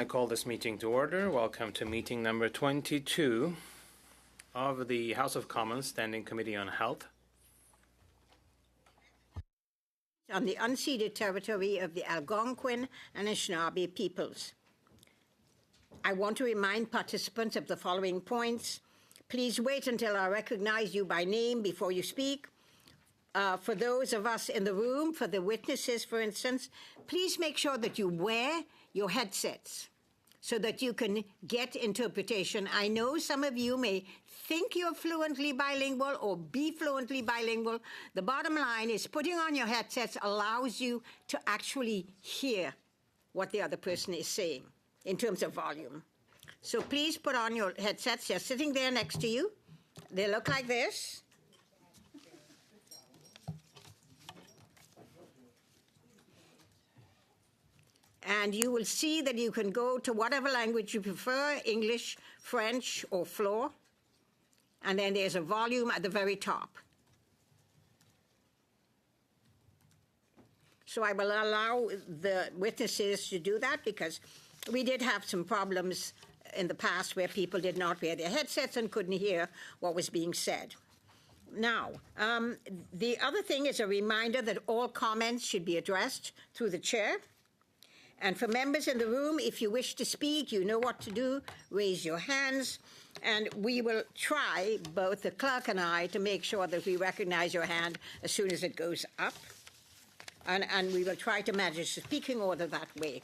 I call this meeting to order. Welcome to meeting number 22 of the House of Commons Standing Committee on Health. On the unceded territory of the Algonquin and Anishinaabe peoples. I want to remind participants of the following points. Please wait until I recognize you by name before you speak. For those of us in the room, for the witnesses, for instance, please make sure that you wear your headsets so that you can get interpretation. I know some of you may think you're fluently bilingual or be fluently bilingual. The bottom line is putting on your headsets allows you to actually hear what the other person is saying in terms of volume. So please put on your headsets. They're sitting there next to you. They look like this. And you will see that you can go to whatever language you prefer, English, French, or floor. And then there's a volume at the very top. So I will allow the witnesses to do that because we did have some problems in the past where people did not wear their headsets and couldn't hear what was being said. Now, the other thing is a reminder that all comments should be addressed through the chair. And for members in the room, if you wish to speak, you know what to do. Raise your hands. And we will try, both the clerk and I, to make sure that we recognize your hand as soon as it goes up. And we will try to manage the speaking order that way.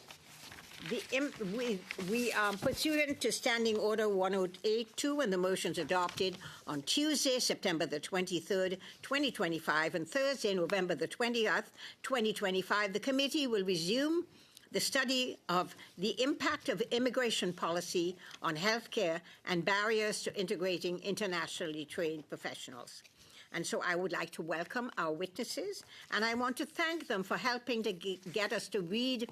We are pursuant to Standing Order 108.2 and the motions adopted on Tuesday, September the 23rd, 2025, and Thursday, November the 20th, 2025. The committee will resume the study of the impact of immigration policy on healthcare and barriers to integrating internationally trained professionals. And so I would like to welcome our witnesses, and I want to thank them for helping to get us to read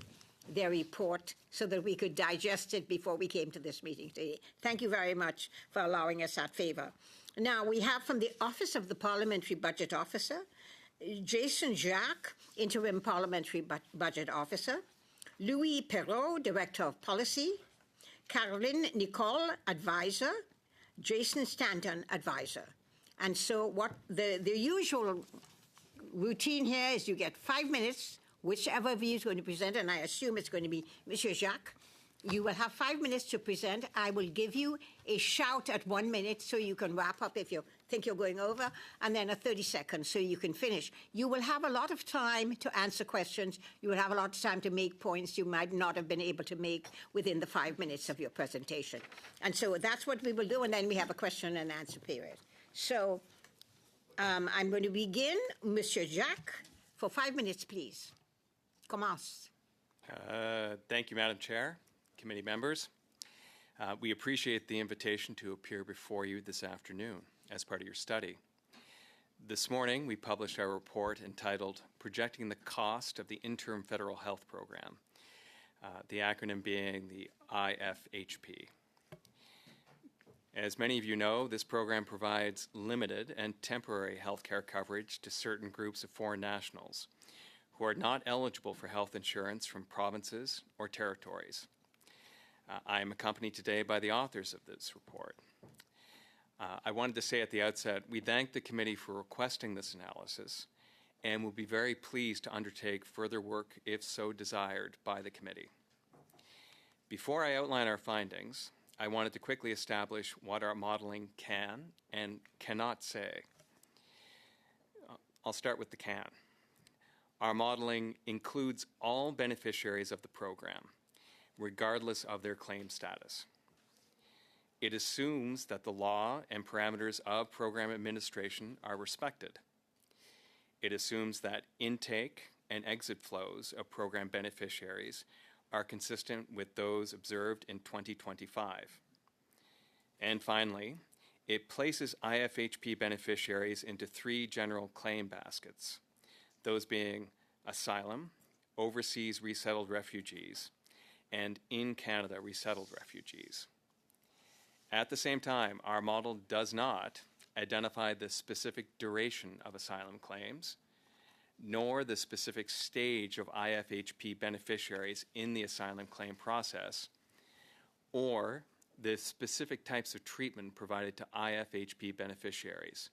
their report so that we could digest it before we came to this meeting today. Thank you very much for allowing us that favor. Now, we have from the Office of the Parliamentary Budget Officer, Jason Jacques, Interim Parliamentary Budget Officer, Louis Perrault, Director of Policy, Caroline Nicole, Advisor, Jason Stanton, Advisor. And so what the usual routine here is you get 5 minutes, whichever of you is going to present, and I assume it's going to be Monsieur Jacques. You will have 5 minutes to present. I will give you a shout at 1 minute so you can wrap up if you think you're going over, and then a 30 seconds so you can finish. You will have a lot of time to answer questions. You will have a lot of time to make points you might not have been able to make within the 5 minutes of your presentation. And so that's what we will do, and then we have a question and answer period. So I'm going to begin. Monsieur Jacques, for 5 minutes, please. Commence. Thank you, Madam Chair, committee members. We appreciate the invitation to appear before you this afternoon as part of your study. This morning, we published our report entitled Projecting the Cost of the Interim Federal Health Program, the acronym being the IFHP. As many of you know, this program provides limited and temporary health care coverage to certain groups of foreign nationals who are not eligible for health insurance from provinces or territories. I am accompanied today by the authors of this report. I wanted to say at the outset, we thank the committee for requesting this analysis and will be very pleased to undertake further work if so desired by the committee. Before I outline our findings, I wanted to quickly establish what our modeling can and cannot say. I'll start with the can. Our modeling includes all beneficiaries of the program, regardless of their claim status. It assumes that the law and parameters of program administration are respected. It assumes that intake and exit flows of program beneficiaries are consistent with those observed in 2025. And finally, it places IFHP beneficiaries into 3 general claim baskets, those being asylum, overseas resettled refugees, and in Canada resettled refugees. At the same time, our model does not identify the specific duration of asylum claims, nor the specific stage of IFHP beneficiaries in the asylum claim process, or the specific types of treatment provided to IFHP beneficiaries,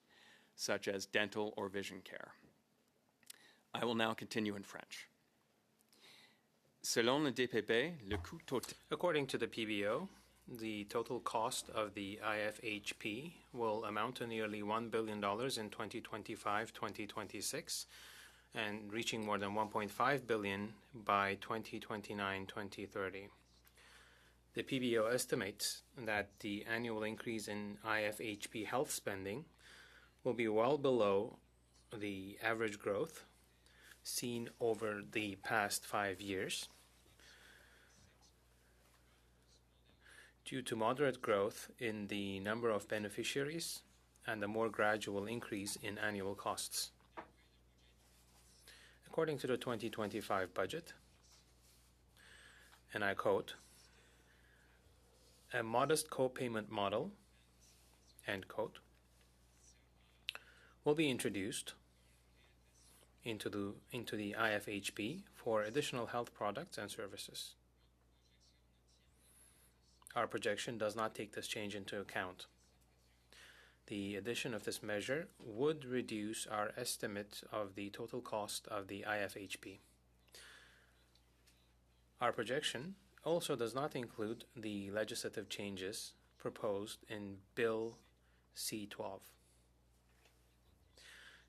such as dental or vision care. I will now continue in French. Selon le DPP, le coût total. According to the PBO, the total cost of the IFHP will amount to nearly $1 billion in 2025-2026 and reaching more than $1.5 billion by 2029-2030. The PBO estimates that the annual increase in IFHP health spending will be well below the average growth seen over the past 5 years, due to moderate growth in the number of beneficiaries and a more gradual increase in annual costs. According to the 2025 budget, and I quote, "A modest co-payment model," end quote, will be introduced into the IFHP for additional health products and services. Our projection does not take this change into account. The addition of this measure would reduce our estimate of the total cost of the IFHP. Our projection also does not include the legislative changes proposed in Bill C-12.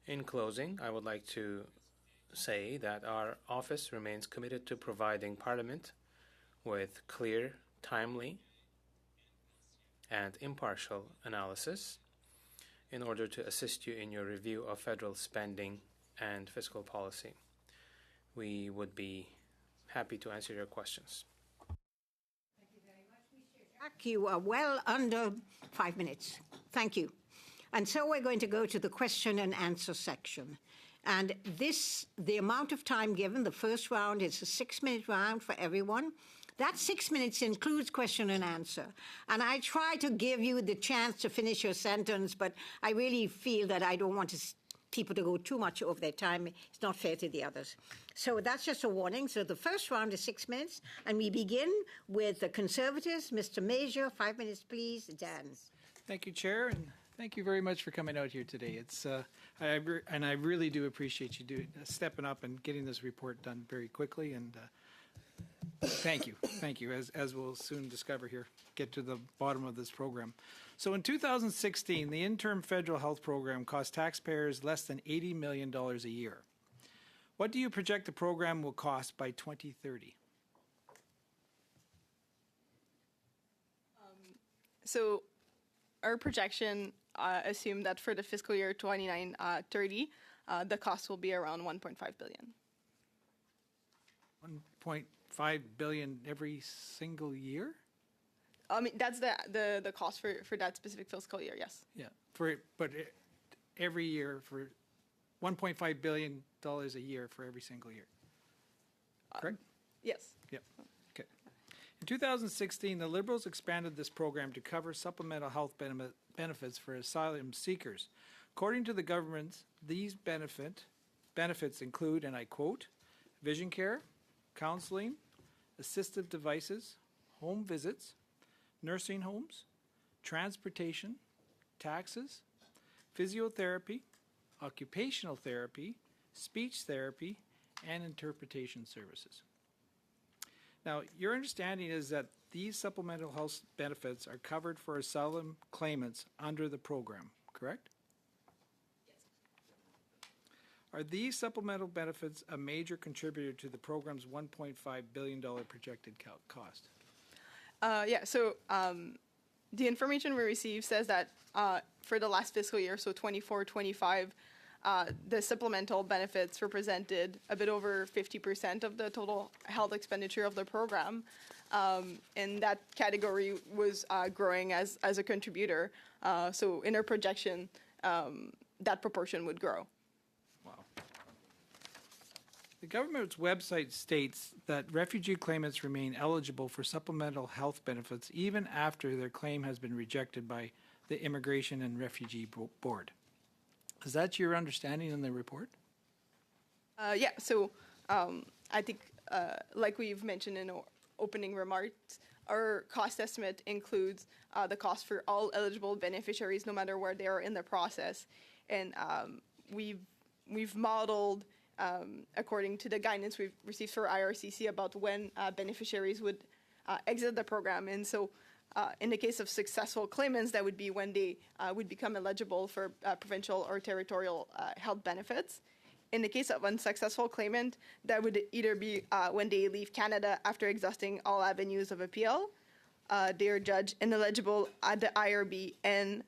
In closing, I would like to say that our office remains committed to providing Parliament with clear, timely, and impartial analysis in order to assist you in your review of federal spending and fiscal policy. We would be happy to answer your questions. Thank you very much, Mr. Jacques. You are well under 5 minutes. Thank you. And so we're going to go to the question and answer section. And the amount of time given, the first round is a 6-minute round for everyone. That 6 minutes includes question and answer. And I try to give you the chance to finish your sentence, but I really feel that I don't want people to go too much over their time. It's not fair to the others. So that's just a warning. So the first round is 6 minutes, and we begin with the Conservatives. Mr. Major, 5 minutes, please. Dan. Thank you, Chair, and thank you very much for coming out here today. I really do appreciate you stepping up and getting this report done very quickly, and thank you. As we'll soon discover here, get to the bottom of this program. So in 2016, the interim federal health program cost taxpayers less than $80 million a year. What do you project the program will cost by 2030? So our projection assumed that for the fiscal year 29-30, the cost will be around $1.5 billion. 1.5 billion every single year? I mean, that's the cost for that specific fiscal year, yes. Yeah, but every year for $1.5 billion a year for every single year. Correct? Yes. Yep. Okay. In 2016, the Liberals expanded this program to cover supplemental health benefits for asylum seekers. According to the government, these benefits include, and I quote, vision care, counseling, assistive devices, home visits, nursing homes, transportation, taxes, physiotherapy, occupational therapy, speech therapy, and interpretation services. Now, your understanding is that these supplemental health benefits are covered for asylum claimants under the program, correct? Are these supplemental benefits a major contributor to the program's $1.5 billion projected cost? So the information we received says that for the last fiscal year, so 24-25, the supplemental benefits represented a bit over 50% of the total health expenditure of the program. And that category was growing as a contributor. So in our projection, that proportion would grow. The government's website states that refugee claimants remain eligible for supplemental health benefits even after their claim has been rejected by the Immigration and Refugee Board. Is that your understanding in the report? So I think, like we've mentioned in opening remarks, our cost estimate includes the cost for all eligible beneficiaries, no matter where they are in the process. And we've modeled, according to the guidance we've received for IRCC, about when beneficiaries would exit the program. And so in the case of successful claimants, that would be when they would become eligible for provincial or territorial health benefits. In the case of unsuccessful claimant, that would either be when they leave Canada after exhausting all avenues of appeal, they are judged ineligible at the IRB and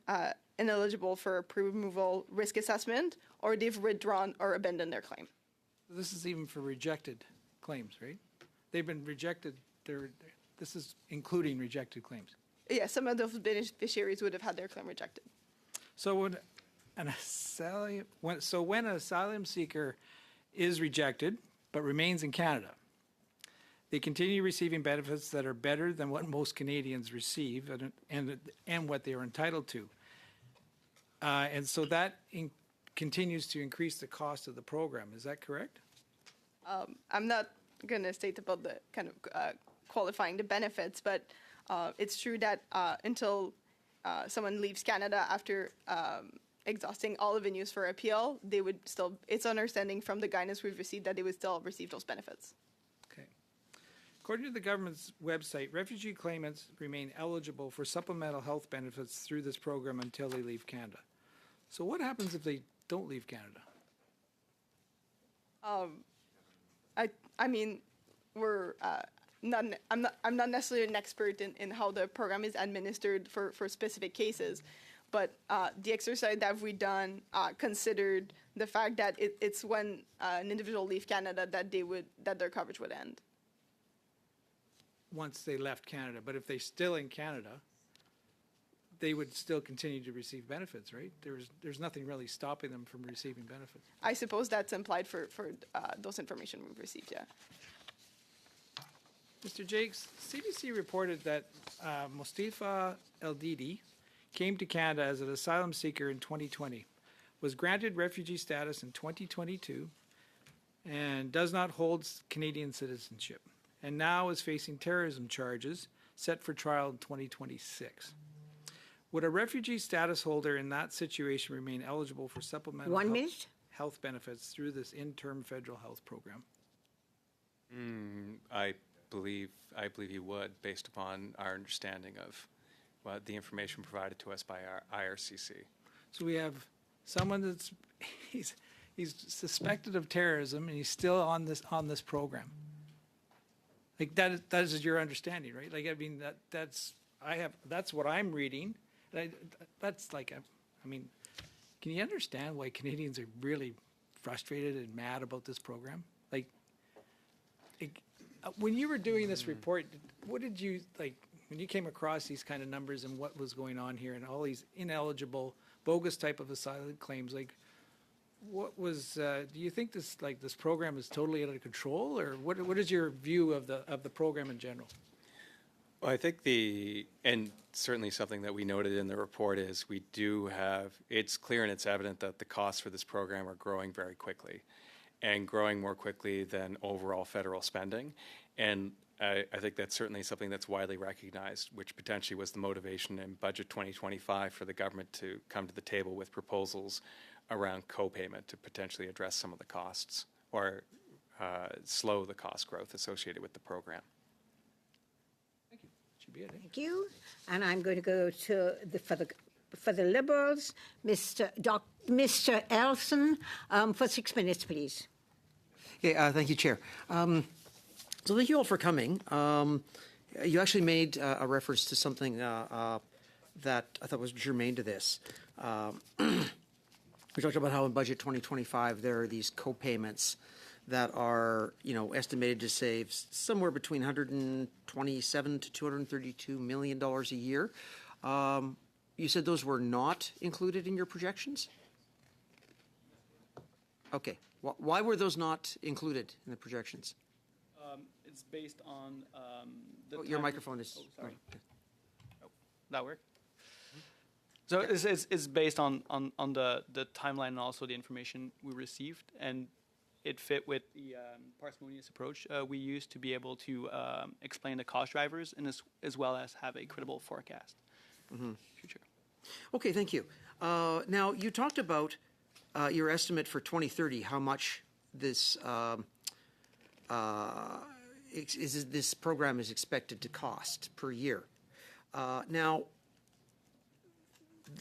ineligible for pre-removal risk assessment, or they've withdrawn or abandoned their claim. This is even for rejected claims, right? They've been rejected. This is including rejected claims. Yeah, some of those beneficiaries would have had their claim rejected. So when an asylum seeker is rejected but remains in Canada, they continue receiving benefits that are better than what most Canadians receive and what they are entitled to. And so that continues to increase the cost of the program. Is that correct? I'm not going to state about the kind of qualifying the benefits, but it's true that until someone leaves Canada after exhausting all avenues for appeal, they would still, it's understanding from the guidance we've received that they would still receive those benefits. Okay. According to the government's website, refugee claimants remain eligible for supplemental health benefits through this program until they leave Canada. So what happens if they don't leave Canada? I mean, I'm not necessarily an expert in how the program is administered for specific cases, but the exercise that we've done considered the fact that it's when an individual leaves Canada that their coverage would end. Once they left Canada, but if they're still in Canada, they would still continue to receive benefits, right? There's nothing really stopping them from receiving benefits. I suppose that's implied for those information we've received, yeah. Mr. Jakes, CBC reported that Mustafa Eldidi came to Canada as an asylum seeker in 2020, was granted refugee status in 2022, and does not hold Canadian citizenship, and now is facing terrorism charges set for trial in 2026. Would a refugee status holder in that situation remain eligible for supplemental health benefits through this interim federal health program? I believe you would, based upon our understanding of the information provided to us by our IRCC. So we have someone that's he's suspected of terrorism and he's still on this program. Like that is your understanding, right? Like I mean that's what I'm reading. That's like I mean, can you understand why Canadians are really frustrated and mad about this program? Like when you were doing this report, what did you like when you came across these kind of numbers and what was going on here and all these ineligible, bogus type of asylum claims? Like, what was? Do you think this program is totally out of control, or what is your view of the program in general? Well, I think and certainly something that we noted in the report is we do have, it's clear and it's evident that the costs for this program are growing very quickly and growing more quickly than overall federal spending. And I think that's certainly something that's widely recognized, which potentially was the motivation in Budget 2025 for the government to come to the table with proposals around co-payment to potentially address some of the costs or slow the cost growth associated with the program. Thank you. And I'm going to go to for the Liberals, Mr. Elson, for 6 minutes, please. Yeah, thank you, Chair. So thank you all for coming. You actually made a reference to something that I thought was germane to this. We talked about how in Budget 2025 there are these co-payments that are, estimated to save somewhere between $127 to $232 million a year. You said those were not included in your projections? Okay. Why were those not included in the projections? It's based on the your microphone is... Oh, sorry. Oh. That work? So it's based on the timeline and also the information we received, and it fit with the parsimonious approach we use to be able to explain the cost drivers and as well as have a credible forecast. Future. Okay, thank you. Now, you talked about your estimate for 2030, how much this this program is expected to cost per year. Now,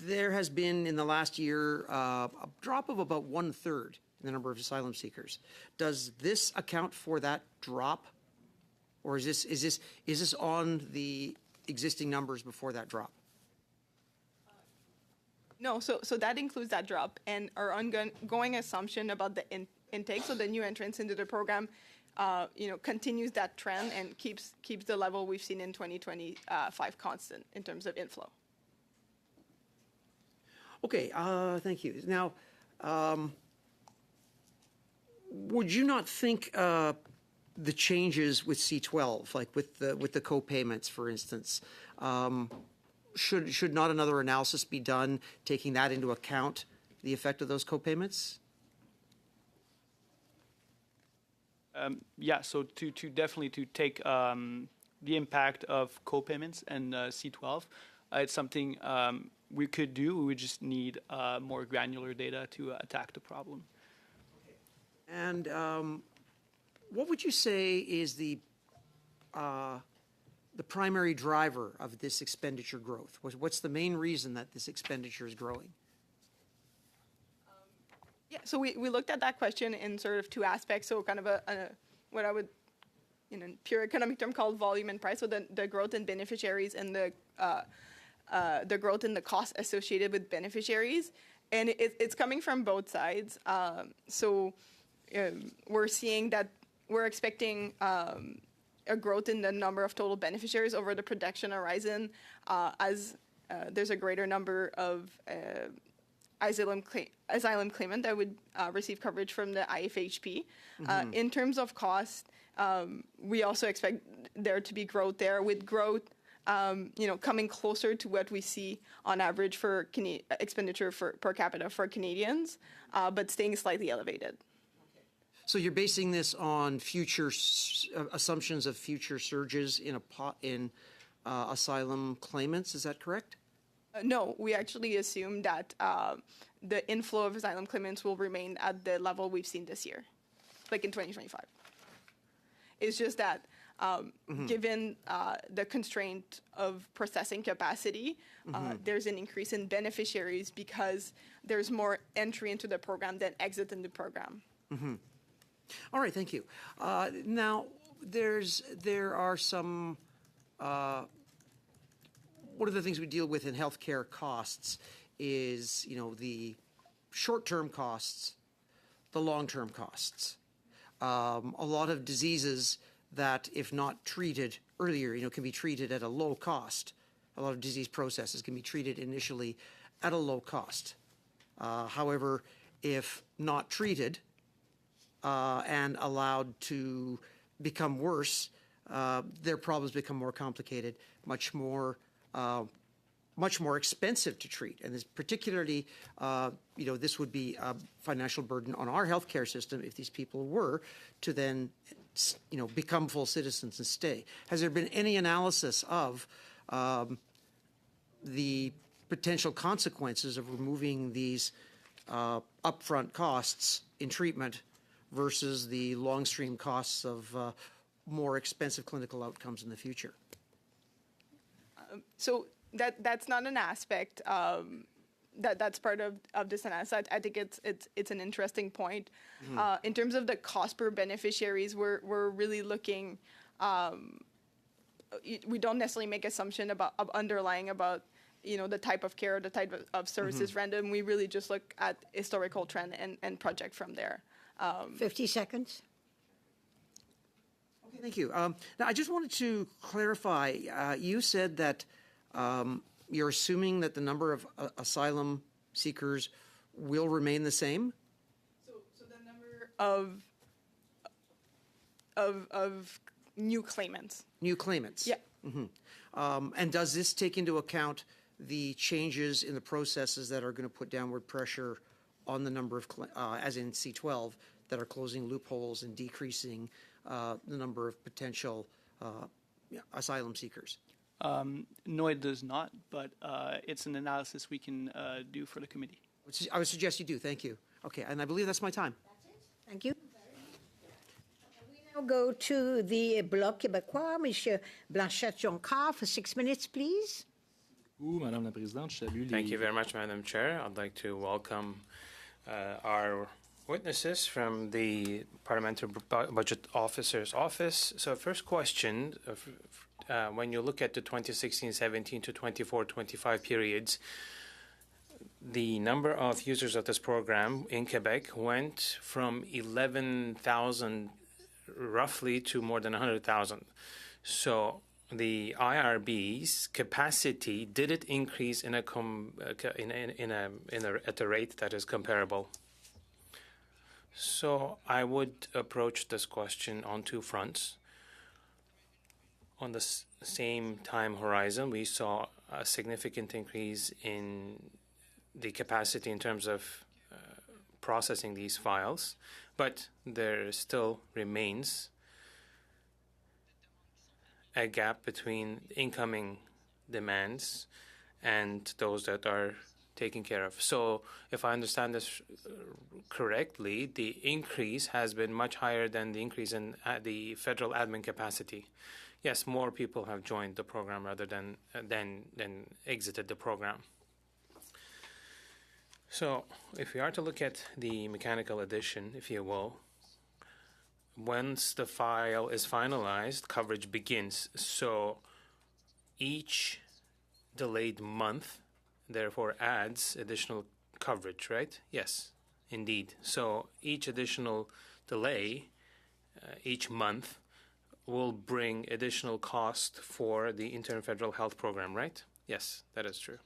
there has been in the last year a drop of about 1/3 in the number of asylum seekers. Does this account for that drop, or is this on the existing numbers before that drop? No, so that includes that drop and our ongoing assumption about the intake. So the new entrance into the program, continues that trend and keeps the level we've seen in 2025 constant in terms of inflow. Okay, thank you. Now, would you not think the changes with C12, like with the co-payments, for instance, should not another analysis be done taking that into account, the effect of those co-payments? Yeah, so to definitely to take the impact of co-payments and C12, it's something we could do. We would just need more granular data to attack the problem. And what would you say is the primary driver of this expenditure growth? What's the main reason that this expenditure is growing? Yeah, so we looked at that question in sort of two aspects. So kind of what I would, in a pure economic term, call volume and price. So the growth in beneficiaries and the growth in the cost associated with beneficiaries. And it's coming from both sides. We're seeing that we're expecting a growth in the number of total beneficiaries over the projection horizon as there's a greater number of asylum claimant that would receive coverage from the IFHP. In terms of cost, we also expect there to be growth there, with growth coming closer to what we see on average for expenditure per capita for Canadians, but staying slightly elevated. So you're basing this on future assumptions of future surges in asylum claimants, is that correct? No, we actually assume that the inflow of asylum claimants will remain at the level we've seen this year, like in 2025. It's just that given the constraint of processing capacity, there's an increase in beneficiaries because there's more entry into the program than exit in the program. All right, thank you. Now, there are some. One of the things we deal with in healthcare costs is, the short-term costs, the long-term costs. A lot of diseases that, if not treated earlier, can be treated at a low cost. A lot of disease processes can be treated initially at a low cost. However, if not treated and allowed to become worse, their problems become more complicated, much more expensive to treat. And this particularly, this would be a financial burden on our healthcare system if these people were to then, become full citizens and stay. Has there been any analysis of the potential consequences of removing these upfront costs in treatment versus the long stream costs of more expensive clinical outcomes in the future? So that's not an aspect that's part of this analysis. I think it's an interesting point. In terms of the cost per beneficiaries, we're really looking. We don't necessarily make assumption about the type of care, the type of services rendered. We really just look at historical trend and project from there. 50 seconds. Okay, thank you. Now, I just wanted to clarify. You said that you're assuming that the number of asylum seekers will remain the same? So the number of new claimants. New claimants? Yeah. And does this take into account the changes in the processes that are going to put downward pressure on the number of, as in C12, that are closing loopholes and decreasing the number of potential asylum seekers? No, it does not, but it's an analysis we can do for the committee. I would suggest you do. Thank you. Okay, and I believe that's my time. Thank you. We now go to the Bloc québécois. Monsieur Blanchette-Joncard for 6 minutes, please. Madame la Présidente, je salue les... Thank you very much, Madam Chair. I'd like to welcome our witnesses from the Parliamentary Budget Officer's Office. So first question, when you look at the 2016-17 to 24-25 periods, the number of users of this program in Quebec went from 11,000 roughly to more than 100,000. So the IRB's capacity, did it increase at a rate that is comparable? So I would approach this question on two fronts. On the same time horizon, we saw a significant increase in the capacity in terms of processing these files, but there still remains a gap between incoming demands and those that are taken care of. So if I understand this correctly, the increase has been much higher than the increase in the federal admin capacity. Yes, more people have joined the program rather than exited the program. So if we are to look at the mechanical addition, if you will, once the file is finalized, coverage begins. So each delayed month, therefore, adds additional coverage, right? Yes, indeed. So each additional delay, each month, will bring additional cost for the interim federal health program, right? Yes, that is true.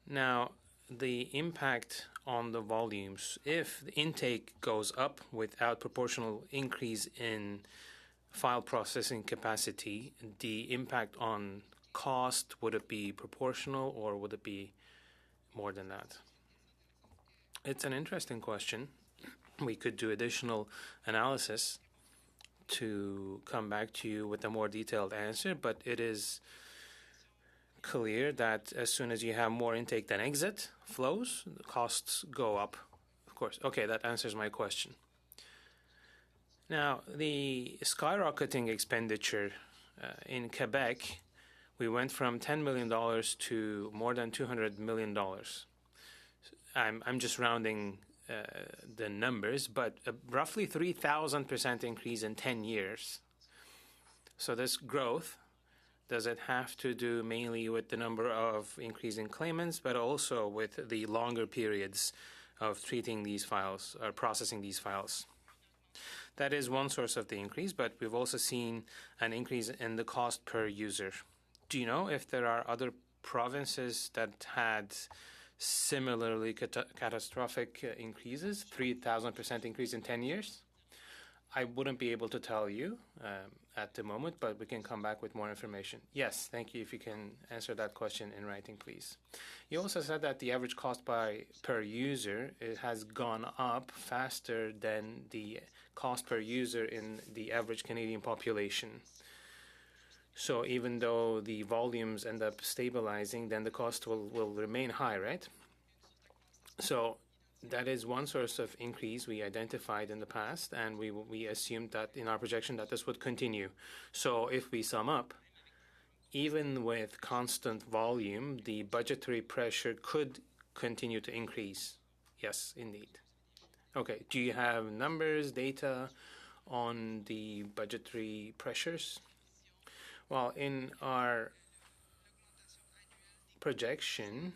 Now, the impact on the volumes, if the intake goes up without proportional increase in file processing capacity, the impact on cost, would it be proportional or would it be more than that? It's an interesting question. We could do additional analysis to come back to you with a more detailed answer, but it is clear that as soon as you have more intake than exit flows, the costs go up, of course. Okay, that answers my question. Now, the skyrocketing expenditure in Quebec, we went from $10 million to more than $200 million. I'm just rounding the numbers, but roughly 3,000% increase in 10 years. So this growth, does it have to do mainly with the number of increasing claimants, but also with the longer periods of treating these files or processing these files? That is one source of the increase, but we've also seen an increase in the cost per user. Do you know if there are other provinces that had similarly catastrophic increases, 3,000% increase in 10 years? I wouldn't be able to tell you at the moment, but we can come back with more information. Yes, thank you. If you can answer that question in writing, please. You also said that the average cost per user has gone up faster than the cost per user in the average Canadian population. So even though the volumes end up stabilizing, then the cost will remain high, right? So that is one source of increase we identified in the past, and we assumed that in our projection that this would continue. So if we sum up, even with constant volume, the budgetary pressure could continue to increase. Yes, indeed. Okay, do you have numbers, data on the budgetary pressures? Well, in our projection,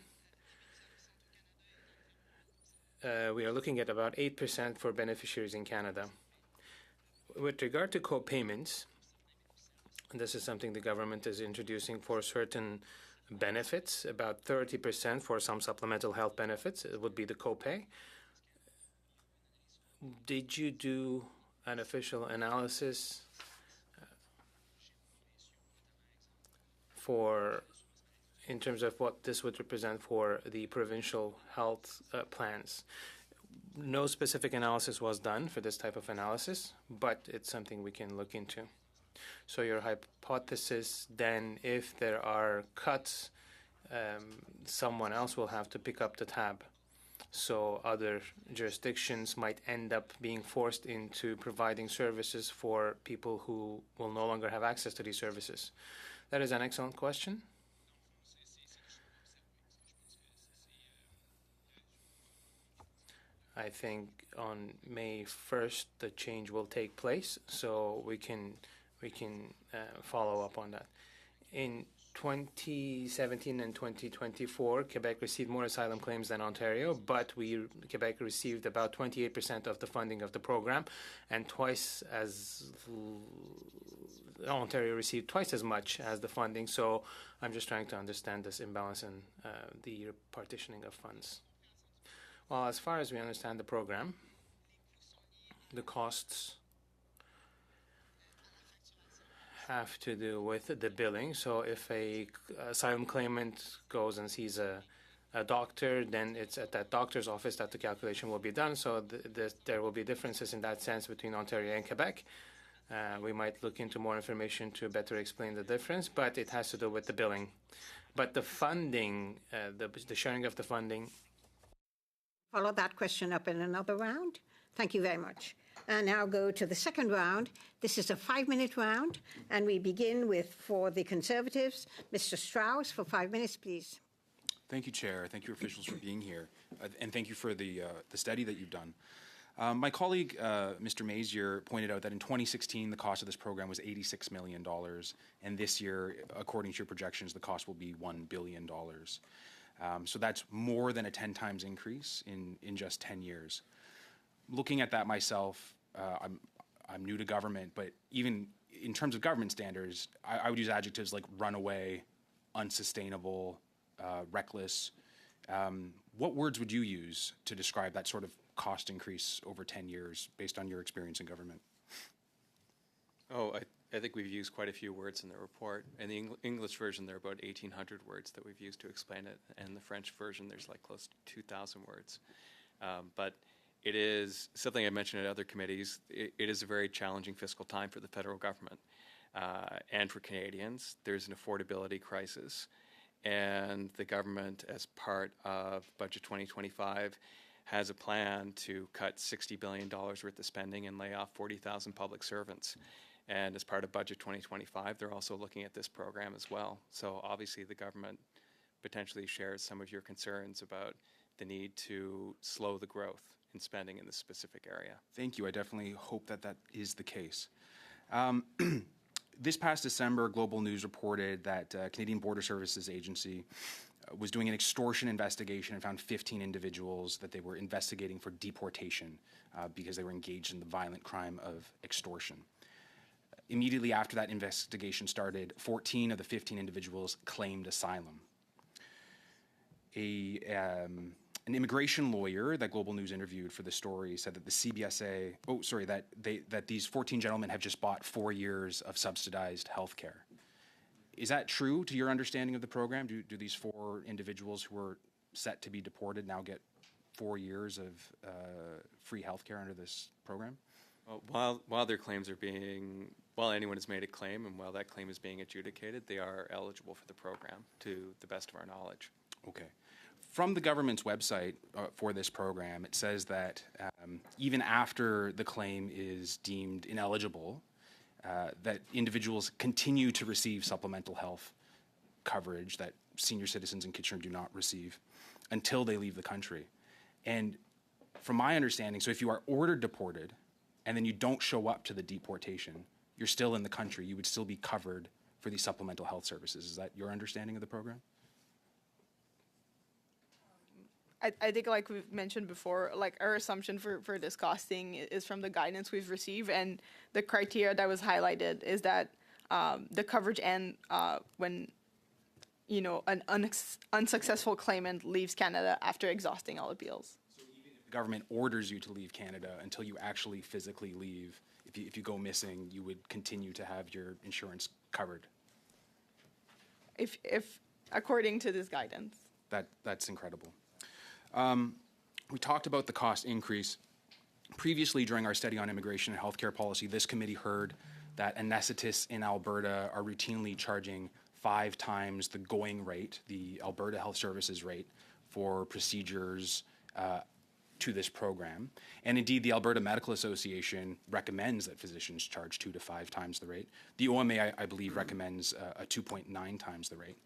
we are looking at about 8% for beneficiaries in Canada. With regard to co-payments, this is something the government is introducing for certain benefits, about 30% for some supplemental health benefits. It would be the co-pay. Did you do an official analysis in terms of what this would represent for the provincial health plans? No specific analysis was done for this type of analysis, but it's something we can look into. So your hypothesis then, if there are cuts, someone else will have to pick up the tab. So other jurisdictions might end up being forced into providing services for people who will no longer have access to these services. That is an excellent question. I think on May 1st the change will take place, so we can follow up on that. In 2017 and 2024, Quebec received more asylum claims than Ontario, but Quebec received about 28% of the funding of the program, and Ontario received twice as much as the funding. So I'm just trying to understand this imbalance in the partitioning of funds. Well, as far as we understand the program, the costs have to do with the billing. So if a asylum claimant goes and sees a doctor, then it's at that doctor's office that the calculation will be done. So there will be differences in that sense between Ontario and Quebec. We might look into more information to better explain the difference, but it has to do with the billing. But the funding, the sharing of the funding. Follow that question up in another round. Thank you very much. And now go to the second round. This is a 5-minute round, and we begin with, for the Conservatives, Mr. Strauss for 5 minutes, please. Thank you, Chair. Thank you, officials, for being here, and thank you for the study that you've done. My colleague, Mr. Mazier, pointed out that in 2016, the cost of this program was $86 million, and this year, according to your projections, the cost will be $1 billion. So that's more than a 10 times increase in just 10 years. Looking at that myself, I'm new to government, but even in terms of government standards, I would use adjectives like runaway, unsustainable, reckless. What words would you use to describe that sort of cost increase over 10 years based on your experience in government? Oh, I think we've used quite a few words in the report. In the English version, there are about 1,800 words that we've used to explain it. And the French version, there's like close to 2,000 words. But it is something I mentioned at other committees. It is a very challenging fiscal time for the federal government and for Canadians. There's an affordability crisis. And the government, as part of Budget 2025, has a plan to cut $60 billion worth of spending and lay off 40,000 public servants. And as part of Budget 2025, they're also looking at this program as well. So obviously the government potentially shares some of your concerns about the need to slow the growth in spending in this specific area. Thank you. I definitely hope that that is the case. This past December, Global News reported that Canadian Border Services Agency was doing an extortion investigation and found 15 individuals that they were investigating for deportation because they were engaged in the violent crime of extortion. Immediately after that investigation started, 14 of the 15 individuals claimed asylum. An immigration lawyer that Global News interviewed for the story said that the CBSA, that these 14 gentlemen have just bought 4 years of subsidized health care. Is that true to your understanding of the program? Do these 4 individuals who are set to be deported now get 4 years of free health care under this program? Well, while their claims are while anyone has made a claim and while that claim is being adjudicated, they are eligible for the program, to the best of our knowledge. Okay. From the government's website for this program, it says that even after the claim is deemed ineligible, that individuals continue to receive supplemental health coverage that senior citizens in Kitchener do not receive until they leave the country. And from my understanding, so if you are ordered deported and then you don't show up to the deportation, you're still in the country, you would still be covered for these supplemental health services. Is that your understanding of the program? I think, like we've mentioned before, like our assumption for this costing is from the guidance we've received, and the criteria that was highlighted is that the coverage end when an unsuccessful claimant leaves Canada after exhausting all appeals. So even if the government orders you to leave Canada, until you actually physically leave, if you go missing, you would continue to have your insurance covered? If according to this guidance. That's incredible. we talked about the cost increase. Previously, during our study on immigration and healthcare policy, this committee heard that anesthetists in Alberta are routinely charging 5 times the going rate, the Alberta Health Services rate, for procedures to this program. And indeed, the Alberta Medical Association recommends that physicians charge 2 to 5 times the rate. The OMA, I believe, recommends a 2.9 times the rate.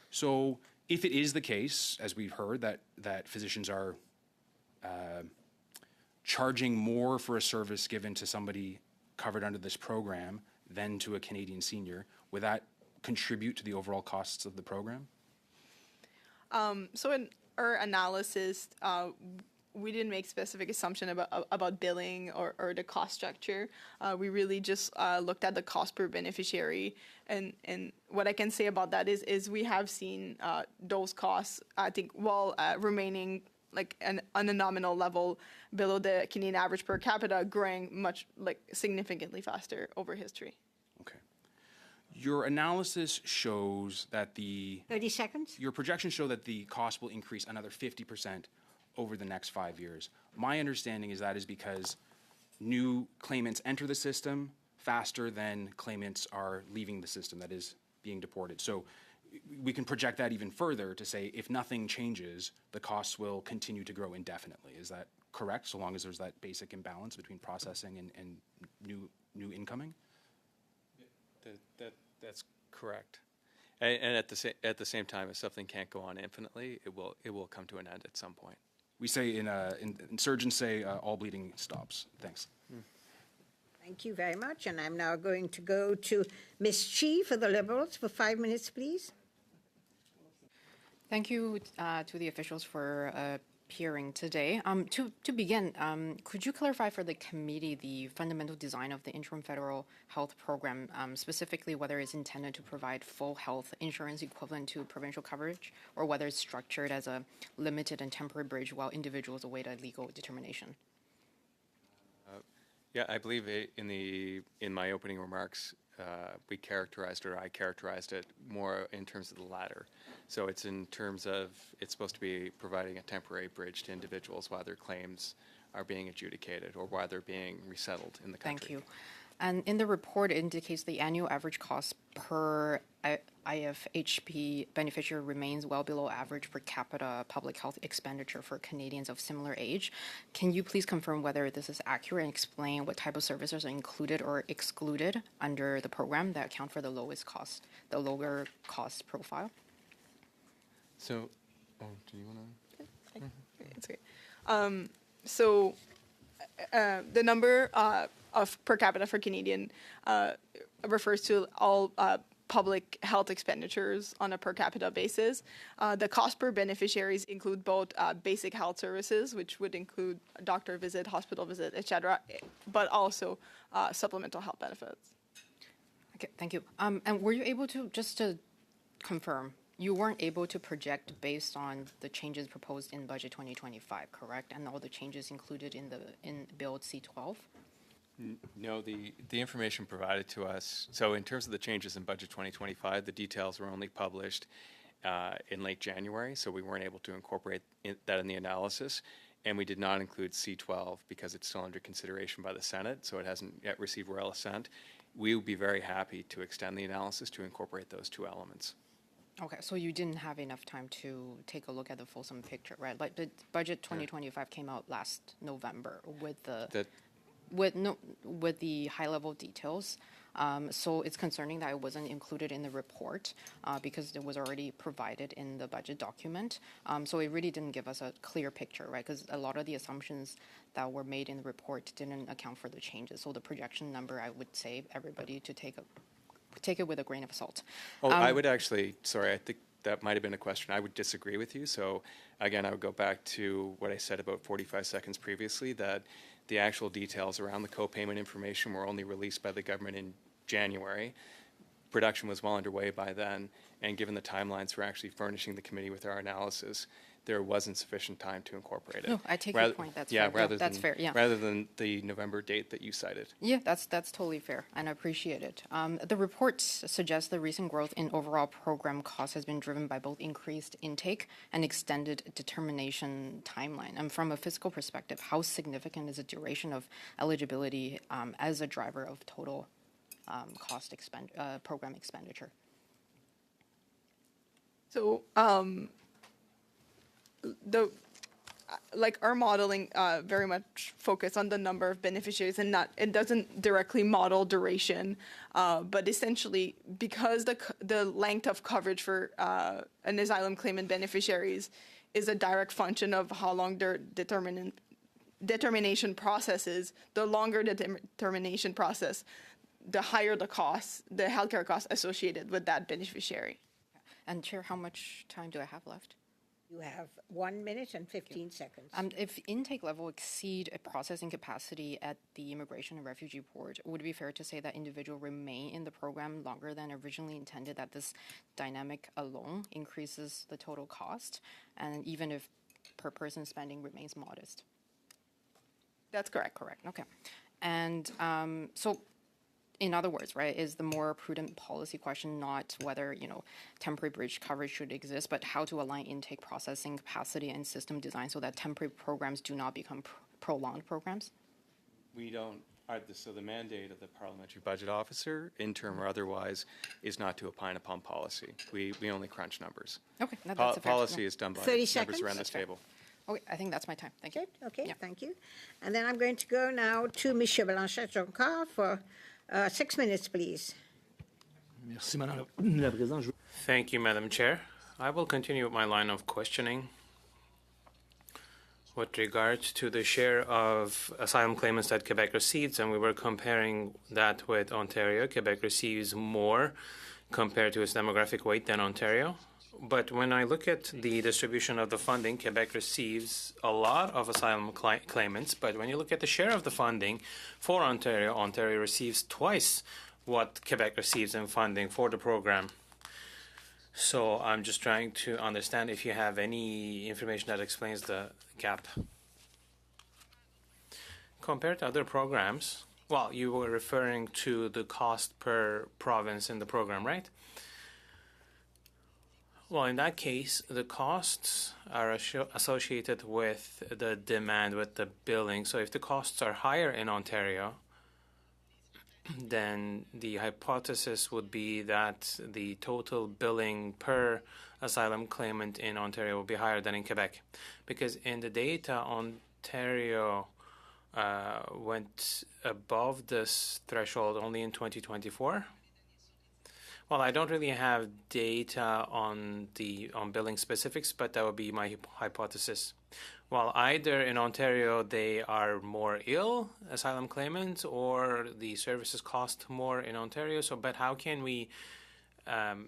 So if it is the case, as we've heard, that physicians are charging more for a service given to somebody covered under this program than to a Canadian senior, would that contribute to the overall costs of the program? So in our analysis, we didn't make specific assumption about billing or the cost structure. We really just looked at the cost per beneficiary, and what I can say about that is we have seen those costs, I think, while remaining like on a nominal level below the Canadian average per capita, growing much significantly faster over history. Okay. Your analysis shows that 30 seconds? Your projections show that the cost will increase another 50% over the next 5 years. My understanding is that is because new claimants enter the system faster than claimants are leaving the system, that is, being deported. So we can project that even further to say if nothing changes, the costs will continue to grow indefinitely. Is that correct, so long as there's that basic imbalance between processing and new incoming? That's correct. And at the same time, if something can't go on infinitely, it will come to an end at some point. We say surgeons say all bleeding stops. Thanks. Thank you very much. And I'm now going to go to Ms. Chi for the Liberals for 5 minutes, please. Thank you to the officials for appearing today. To begin, could you clarify for the committee the fundamental design of the interim federal health program, specifically whether it's intended to provide full health insurance equivalent to provincial coverage, or whether it's structured as a limited and temporary bridge while individuals await a legal determination? Yeah, I believe in my opening remarks, I characterized it more in terms of the latter. So it's in terms of it's supposed to be providing a temporary bridge to individuals while their claims are being adjudicated or while they're being resettled in the country. Thank you. And in the report, it indicates the annual average cost per IFHP beneficiary remains well below average per capita public health expenditure for Canadians of similar age. Can you please confirm whether this is accurate and explain what type of services are included or excluded under the program that account for the lowest cost, the lower cost profile? So, do you want to? It's great. So the number of per capita for Canadian refers to all public health expenditures on a per capita basis. The cost per beneficiaries include both basic health services, which would include doctor visit, hospital visit, etc., but also supplemental health benefits. Okay, thank you. And were you able to, just to confirm, you weren't able to project based on the changes proposed in Budget 2025, correct? And all the changes included in Bill C-12? No, the information provided to us, so in terms of the changes in Budget 2025, the details were only published in late January, so we weren't able to incorporate that in the analysis, and we did not include C-12 because it's still under consideration by the Senate, so it hasn't yet received royal assent. We would be very happy to extend the analysis to incorporate those two elements. Okay, so you didn't have enough time to take a look at the fulsome picture, right? Like the Budget 2025 came out last November with with the high-level details. So it's concerning that it wasn't included in the report because it was already provided in the budget document. So it really didn't give us a clear picture, right? Because a lot of the assumptions that were made in the report didn't account for the changes. So the projection number, I would say everybody to take it with a grain of salt. Oh, I would actually, sorry, I think that might have been a question. I would disagree with you. So again, I would go back to what I said about 45 seconds previously, that the actual details around the co-payment information were only released by the government in January. Production was well underway by then, and given the timelines for actually furnishing the committee with our analysis, there wasn't sufficient time to incorporate it. No, I take your point. That's fair. Rather That's than, fair, yeah. Rather than the November date that you cited. Yeah, that's totally fair, and I appreciate it. The report suggests the recent growth in overall program costs has been driven by both increased intake and extended determination timeline. And from a fiscal perspective, how significant is the duration of eligibility as a driver of total program expenditure? So our modeling very much focus on the number of beneficiaries, and it doesn't directly model duration, but essentially because the length of coverage for an asylum claimant beneficiaries is a direct function of how long their determination process is, the longer the determination process, the higher the costs, the healthcare costs associated with that beneficiary. And Chair, how much time do I have left? You have 1 minute and 15 seconds. If intake level exceed a processing capacity at the Immigration and Refugee Board, would it be fair to say that individual remain in the program longer than originally intended, that this dynamic alone increases the total cost, and even if per person spending remains modest? That's correct. Correct, okay. And so, in other words, right, is the more prudent policy question not whether, temporary bridge coverage should exist, but how to align intake processing capacity and system design so that temporary programs do not become prolonged programs? We don't. So the mandate of the Parliamentary Budget Officer, interim or otherwise, is not to opine upon policy. We only crunch numbers. Okay, that's a fair policy is done by 30 members seconds? around this table. Okay, I think that's my time. Thank you. Good, okay, Yeah. thank you. And then I'm going to go now to Ms. Blanchette-Jonca for 6 minutes, please. Merci, Madame la Présidente. Thank you, Madam Chair. I will continue with my line of questioning. With regards to the share of asylum claimants that Quebec receives, and we were comparing that with Ontario, Quebec receives more compared to its demographic weight than Ontario. But when I look at the distribution of the funding, Quebec receives a lot of asylum claimants. But when you look at the share of the funding for Ontario, Ontario receives twice what Quebec receives in funding for the program. So I'm just trying to understand if you have any information that explains the gap. Compared to other programs, well, you were referring to the cost per province in the program, right? Well, in that case, the costs are associated with the demand, with the billing. So if the costs are higher in Ontario, then the hypothesis would be that the total billing per asylum claimant in Ontario will be higher than in Quebec. Because in the data, Ontario went above this threshold only in 2024. Well, I don't really have data on billing specifics, but that would be my hypothesis. Well, either in Ontario they are more ill, asylum claimants, or the services cost more in Ontario. But how can we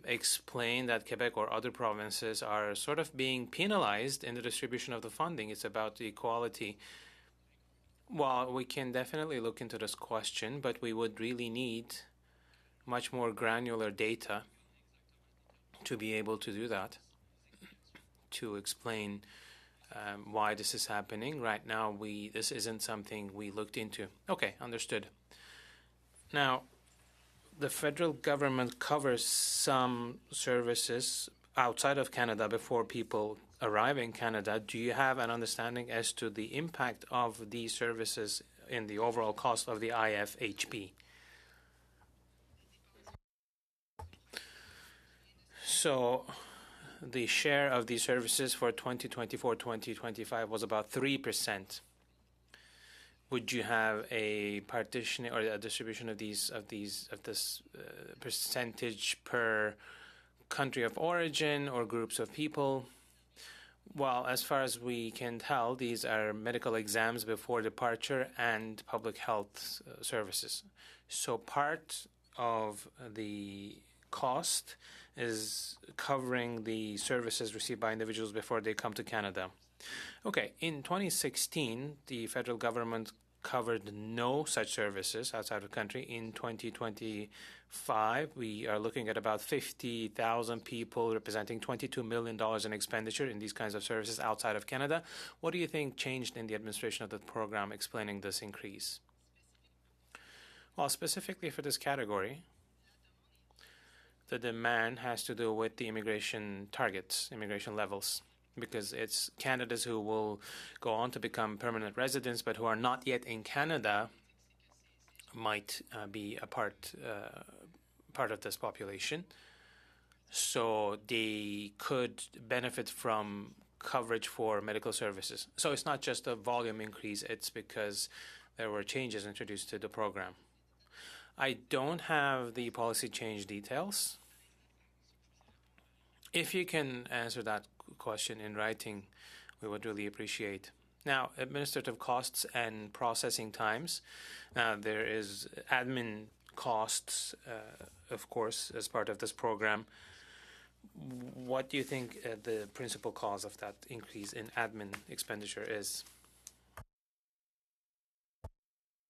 explain that Quebec or other provinces are sort of being penalized in the distribution of the funding? It's about the equality. Well, we can definitely look into this question, but we would really need much more granular data to be able to do that, to explain why this is happening. Right now, this isn't something we looked into. Okay, understood. Now, the federal government covers some services outside of Canada before people arrive in Canada. Do you have an understanding as to the impact of these services in the overall cost of the IFHB? So the share of these services for 2024-2025 was about 3%. Would you have a partition or a distribution of this percentage per country of origin or groups of people? Well, as far as we can tell, these are medical exams before departure and public health services. So part of the cost is covering the services received by individuals before they come to Canada. Okay, in 2016, the federal government covered no such services outside of the country. In 2025, we are looking at about 50,000 people representing $22 million in expenditure in these kinds of services outside of Canada. What do you think changed in the administration of the program explaining this increase? Well, specifically for this category, the demand has to do with the immigration targets, immigration levels, because it's candidates who will go on to become permanent residents but who are not yet in Canada might be a part of this population. So they could benefit from coverage for medical services. So it's not just a volume increase, it's because there were changes introduced to the program. I don't have the policy change details. If you can answer that question in writing, we would really appreciate. Now, administrative costs and processing times. There is admin costs, of course, as part of this program. What do you think the principal cause of that increase in admin expenditure is?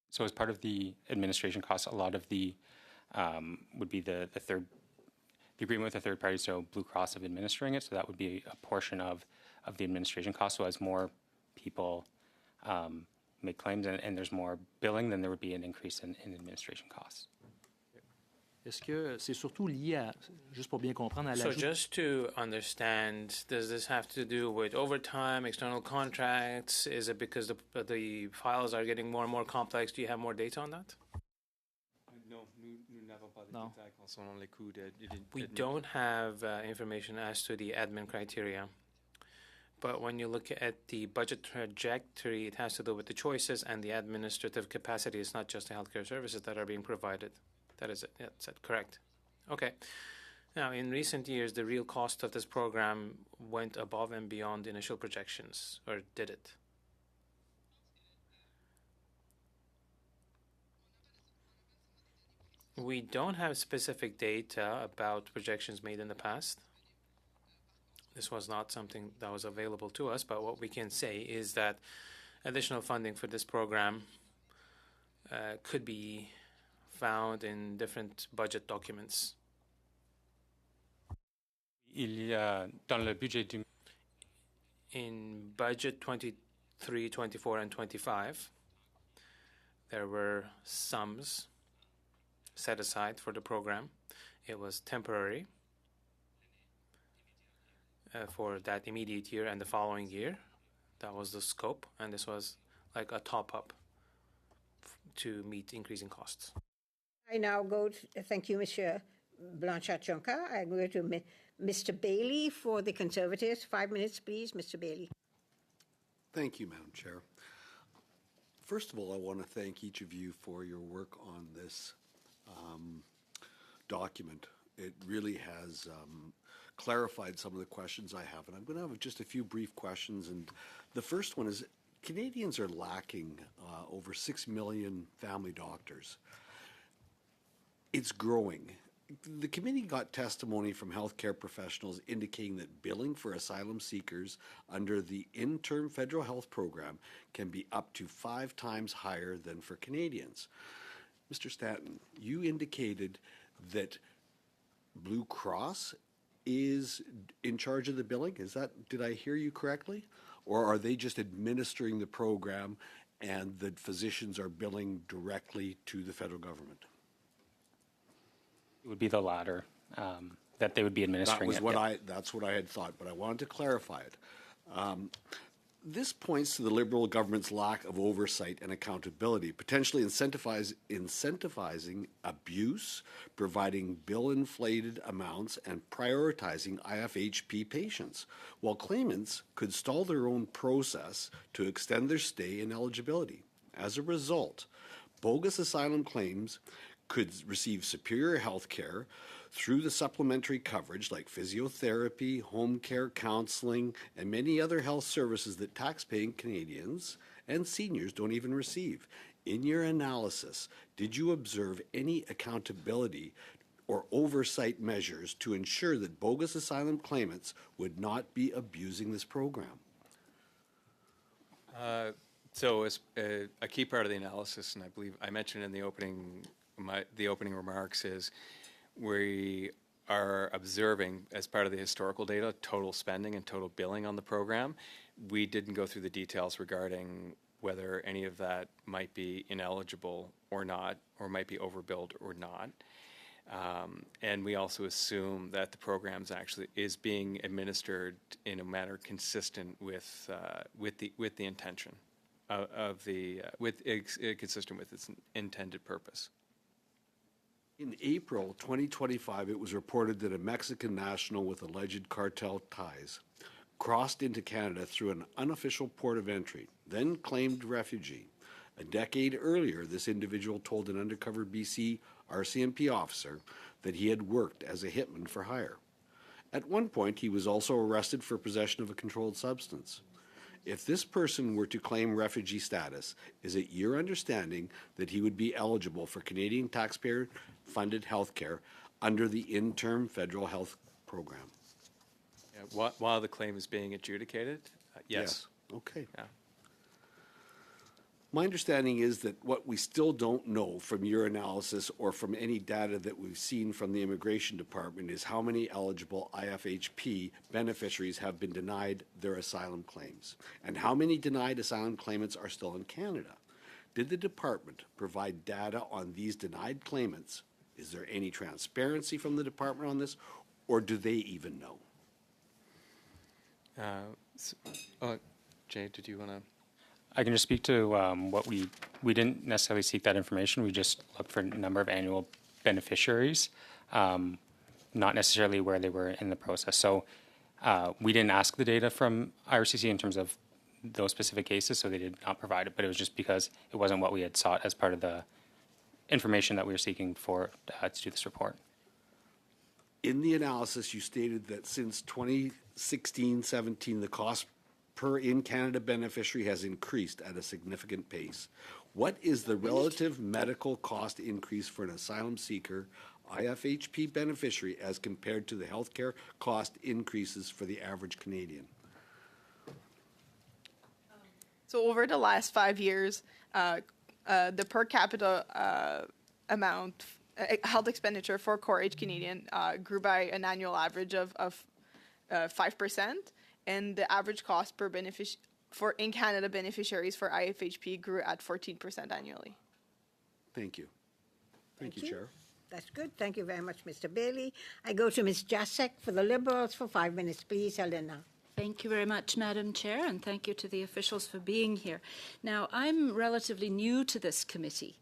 So as part of the administration costs, a lot of the would be the agreement with a third party, so Blue Cross of administering it. So that would be a portion of the administration cost. So as more people make claims and there's more billing, then there would be an increase in administration costs. Est-ce que c'est surtout lié à, juste pour bien comprendre, à So l'ajout? just to understand, does this have to do with overtime, external contracts? Is it because the files are getting more and more complex? Do you have more data on that? No, nous n'avons pas de Non. détails concernant les coûts We don't have information as to the admin criteria. But when you look at the budget trajectory, it has to do with the choices and the administrative capacity. It's not just the healthcare services that are being provided. That is it. Yeah, that's it. Correct. Okay. Now, in recent years, the real cost of this program went above and beyond initial projections, or did it? We don't have specific data about projections made in the past. This was not something that was available to us, but what we can say is that additional funding for this program could be found in different budget documents. Il y a, dans le budget du... In budget 23, 24, and 25, there were sums set aside for the program. It was temporary for that immediate year and the following year. That was the scope, and this was like a top-up to meet increasing costs. I now go to, thank you, Mr. Blanchard-Jonca. I go to Mr. Bailey for the Conservatives. 5 minutes, please, Mr. Bailey. Thank you, Madam Chair. First of all, I want to thank each of you for your work on this document. It really has clarified some of the questions I have, and I'm going to have just a few brief questions. And the first one is, Canadians are lacking over 6 million family doctors. It's growing. The committee got testimony from healthcare professionals indicating that billing for asylum seekers under the interim federal health program can be up to 5 times higher than for Canadians. Mr. Stanton, you indicated that Blue Cross is in charge of the billing. Is that, did I hear you correctly? Or are they just administering the program and the physicians are billing directly to the federal government? It would be the latter, that they would be administering it. That's what I had thought, but I wanted to clarify it. This points to the Liberal government's lack of oversight and accountability, potentially incentivizing abuse, providing bill-inflated amounts, and prioritizing IFHP patients, while claimants could stall their own process to extend their stay and eligibility. As a result, bogus asylum claims could receive superior health care through the supplementary coverage like physiotherapy, home care, counseling, and many other health services that tax-paying Canadians and seniors don't even receive. In your analysis, did you observe any accountability or oversight measures to ensure that bogus asylum claimants would not be abusing this program? So as a key part of the analysis, and I believe I mentioned in the opening remarks, is we are observing, as part of the historical data, total spending and total billing on the program. We didn't go through the details regarding whether any of that might be ineligible or not, or might be overbilled or not. And we also assume that the program is being administered in a manner consistent with the intention consistent with its intended purpose. In April 2025, it was reported that a Mexican national with alleged cartel ties crossed into Canada through an unofficial port of entry, then claimed refugee. A decade earlier, this individual told an undercover BC RCMP officer that he had worked as a hitman for hire. At one point, he was also arrested for possession of a controlled substance. If this person were to claim refugee status, is it your understanding that he would be eligible for Canadian taxpayer-funded health care under the interim federal health program? Yeah, while the claim is being adjudicated, yes. Yeah. Okay. Yeah. My understanding is that what we still don't know from your analysis or from any data that we've seen from the Immigration Department is how many eligible IFHP beneficiaries have been denied their asylum claims, and how many denied asylum claimants are still in Canada. Did the department provide data on these denied claimants? Is there any transparency from the department on this, or do they even know? Jay, did you want to? I can just speak to what we didn't necessarily seek that information. We just looked for a number of annual beneficiaries, not necessarily where they were in the process. So we didn't ask the data from IRCC in terms of those specific cases, so they did not provide it. But it was just because it wasn't what we had sought as part of the information that we were seeking for to do this report. In the analysis, you stated that since 2016-17, the cost per in-Canada beneficiary has increased at a significant pace. What is the relative medical cost increase for an asylum seeker IFHP beneficiary as compared to the healthcare cost increases for the average Canadian? So over the last 5 years, the per capita amount, health expenditure for core age Canadian grew by an annual average of 5%. And the average cost per for in Canada beneficiaries for IFHP grew at 14% annually. Thank you. Thank you, Chair. That's good. Thank you very much, Mr. Bailey. I go to Ms. Jasek for the Liberals for 5 minutes, please. Helena. Thank you very much, Madam Chair, and thank you to the officials for being here. Now, I'm relatively new to this committee,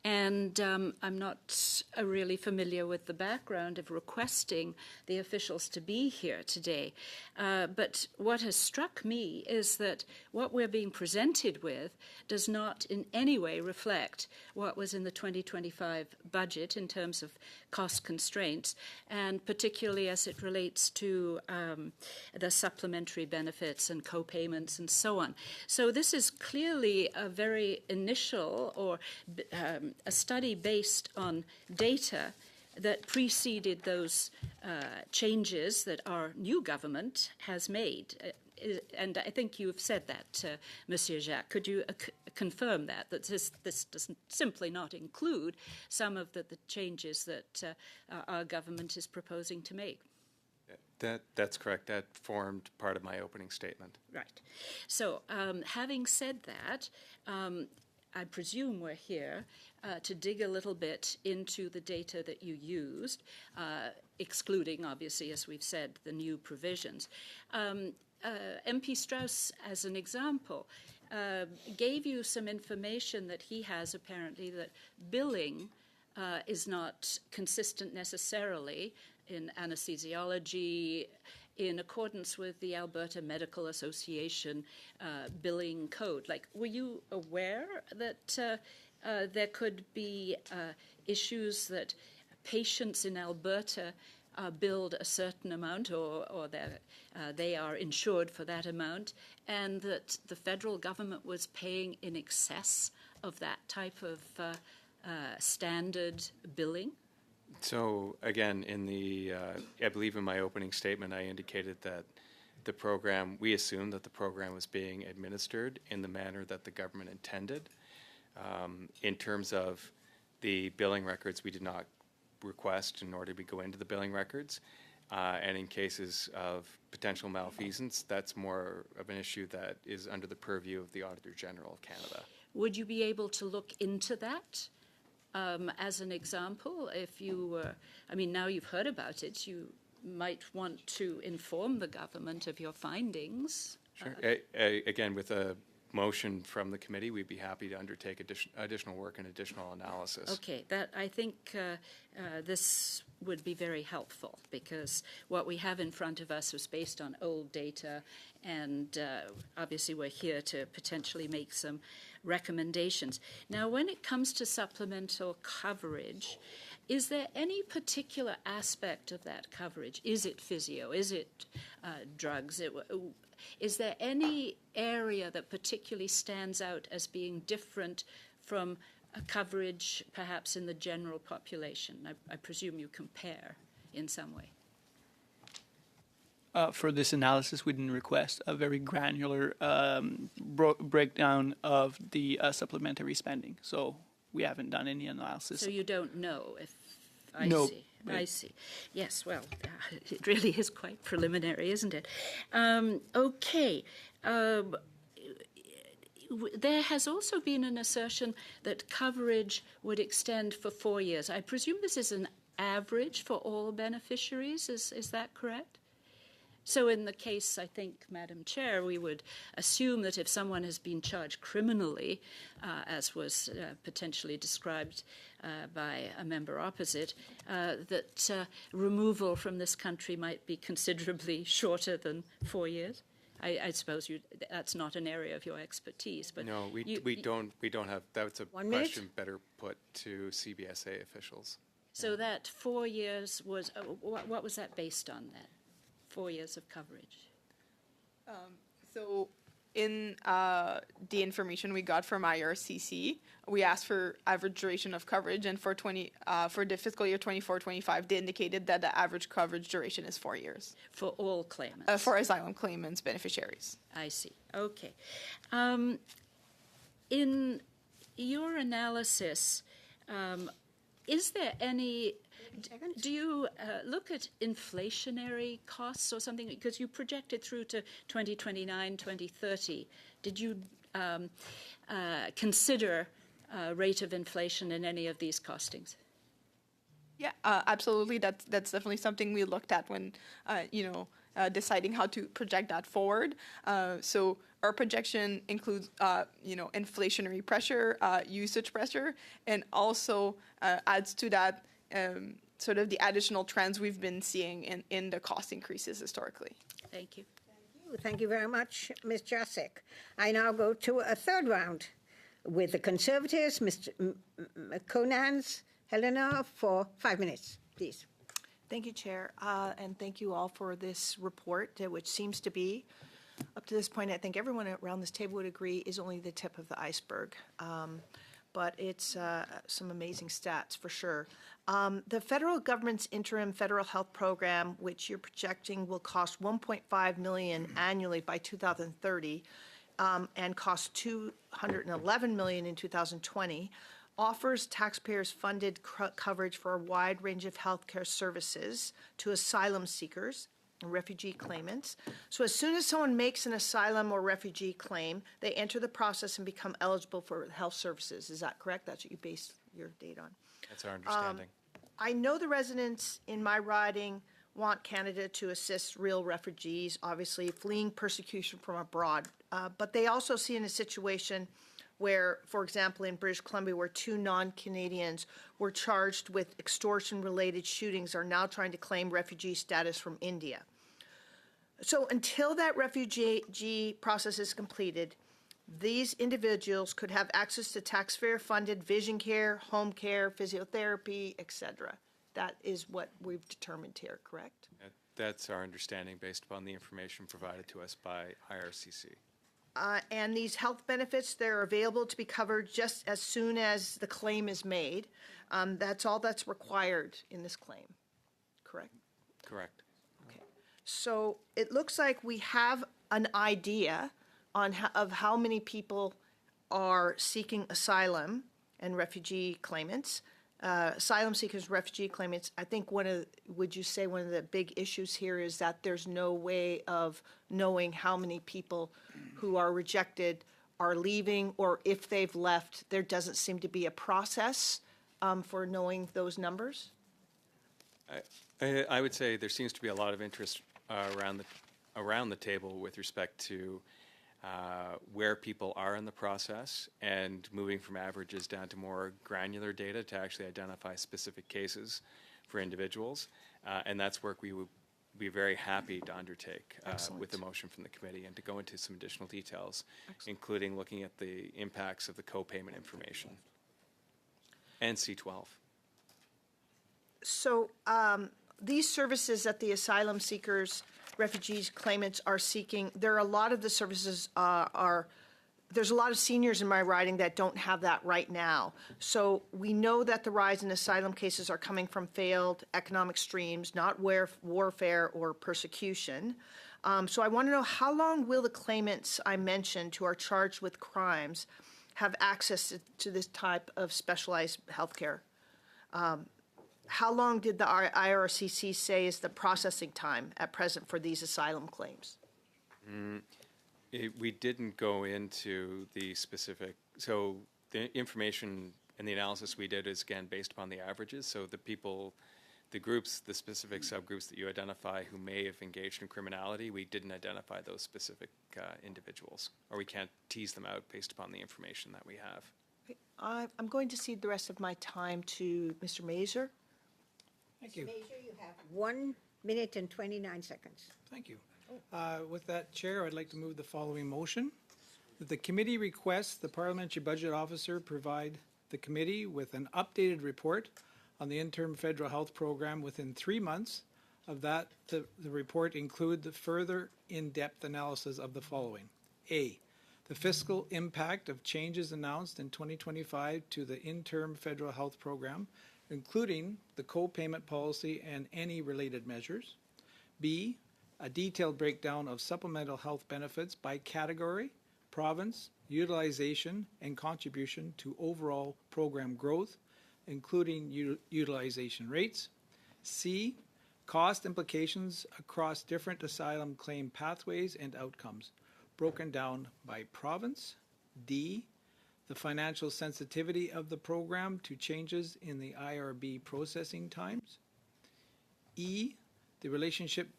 and I'm not really familiar with the background of requesting the officials to be here today. But what has struck me is that what we're being presented with does not in any way reflect what was in the 2025 budget in terms of cost constraints, and particularly as it relates to the supplementary benefits and co-payments and so on. So this is clearly a very initial or a study based on data that preceded those changes that our new government has made. And I think you have said that, Monsieur Jacques. Could you confirm that this does simply not include some of the changes that our government is proposing to make? That's correct. That formed part of my opening statement. Right. So having said that, I presume we're here to dig a little bit into the data that you used, excluding, obviously, as we've said, the new provisions. MP Strauss, as an example, gave you some information that he has apparently that billing is not consistent necessarily in anesthesiology, in accordance with the Alberta Medical Association billing code. Like, were you aware that there could be issues that patients in Alberta billed a certain amount or they are insured for that amount, and that the federal government was paying in excess of that type of standard billing? So again, in the, I believe in my opening statement, I indicated that the program, we assumed that the program was being administered in the manner that the government intended. In terms of the billing records, we did not request, nor did we go into the billing records. And in cases of potential malfeasance, that's more of an issue that is under the purview of the Auditor General of Canada. Would you be able to look into that as an example? If you, I mean, now you've heard about it, you might want to inform the government of your findings. Sure. Again, with a motion from the committee, we'd be happy to undertake additional work and additional analysis. Okay, that I think this would be very helpful, because what we have in front of us was based on old data, and obviously we're here to potentially make some recommendations. Now, when it comes to supplemental coverage, is there any particular aspect of that coverage? Is it physio? Is it drugs? Is there any area that particularly stands out as being different from a coverage perhaps in the general population? I presume you compare in some way. For this analysis, we didn't request a very granular breakdown of the supplementary spending, so we haven't done any analysis. So you don't know if I No. see. I see. Yes, well, it really is quite preliminary, isn't it? Okay. There has also been an assertion that coverage would extend for 4 years. I presume this is an average for all beneficiaries. Is that correct? So in the case, I think, Madam Chair, we would assume that if someone has been charged criminally, as was potentially described by a member opposite, that removal from this country might be considerably shorter than 4 years. I suppose that's not an area of your expertise, but No, we don't have. That's a 1 minute. question better put to CBSA officials. So that 4 years was what was that based on then? 4 years of coverage. So in the information we got from IRCC, we asked for average duration of coverage, and for the fiscal year 24-25, they indicated that the average coverage duration is 4 years. For all claimants? For asylum claimants, beneficiaries. I see. Okay. In your analysis, is there any... Do you look at inflationary costs or something? Because you projected through to 2029, 2030. Did you consider rate of inflation in any of these costings? Yeah, absolutely. That's definitely something we looked at when, deciding how to project that forward. So our projection includes, inflationary pressure, usage pressure, and also adds to that sort of the additional trends we've been seeing in the cost increases historically. Thank you. Thank you very much, Ms. Jacek. I now go to a third round with the Conservatives, Mr. Conans, Helena, for 5 minutes, please. Thank you, Chair, and thank you all for this report, which seems to be, up to this point, I think everyone around this table would agree, is only the tip of the iceberg. But it's some amazing stats for sure. The federal government's interim federal health program, which you're projecting will cost $1.5 million annually by 2030 and cost $211 million in 2020, offers taxpayers funded coverage for a wide range of healthcare services to asylum seekers and refugee claimants. So as soon as someone makes an asylum or refugee claim, they enter the process and become eligible for health services. Is that correct? That's what you base your data on. That's our understanding. I know the residents in my riding want Canada to assist real refugees, obviously fleeing persecution from abroad, but they also see in a situation where, for example, in British Columbia, where 2 non-Canadians were charged with extortion-related shootings, are now trying to claim refugee status from India. So until that refugee process is completed, these individuals could have access to taxpayer-funded vision care, home care, physiotherapy, etc. That is what we've determined here, correct? That's our understanding based upon the information provided to us by IRCC. And these health benefits, they're available to be covered just as soon as the claim is made. That's all that's required in this claim, correct? Correct. Okay. So it looks like we have an idea of how many people are seeking asylum and refugee claimants. Asylum seekers, refugee claimants. I think would you say one of the big issues here is that there's no way of knowing how many people who are rejected are leaving, or if they've left, there doesn't seem to be a process for knowing those numbers? I would say there seems to be a lot of interest around the table with respect to where people are in the process and moving from averages down to more granular data to actually identify specific cases for individuals. And that's work we would be very happy to undertake with the motion from the committee and to go into some additional details, including looking at the impacts of the co-payment information and C12. So these services that the asylum seekers, refugees, claimants are seeking, there are a lot of the services there's a lot of seniors in my riding that don't have that right now. So we know that the rise in asylum cases are coming from failed economic streams, not warfare or persecution. So I want to know, how long will the claimants I mentioned who are charged with crimes have access to this type of specialized health care? How long did the IRCC say is the processing time at present for these asylum claims? We didn't go into the specific, so the information and the analysis we did is again based upon the averages. So the groups, the specific subgroups that you identify who may have engaged in criminality, we didn't identify those specific individuals, or we can't tease them out based upon the information that we have. I'm going to cede the rest of my time to Mr. Mazur. Thank you. Mr. Mazur, you have 1 minute and 29 seconds. Thank you. With that, Chair, I'd like to move the following motion. That the committee requests the Parliamentary Budget Officer provide the committee with an updated report on the interim federal health program within 3 months. Of that, the report include the further in-depth analysis of the following. A, the fiscal impact of changes announced in 2025 to the interim federal health program, including the co-payment policy and any related measures. B, a detailed breakdown of supplemental health benefits by category, province, utilization, and contribution to overall program growth, including utilization rates. C, cost implications across different asylum claim pathways and outcomes, broken down by province. D, the financial sensitivity of the program to changes in the IRB processing times. E, the relationship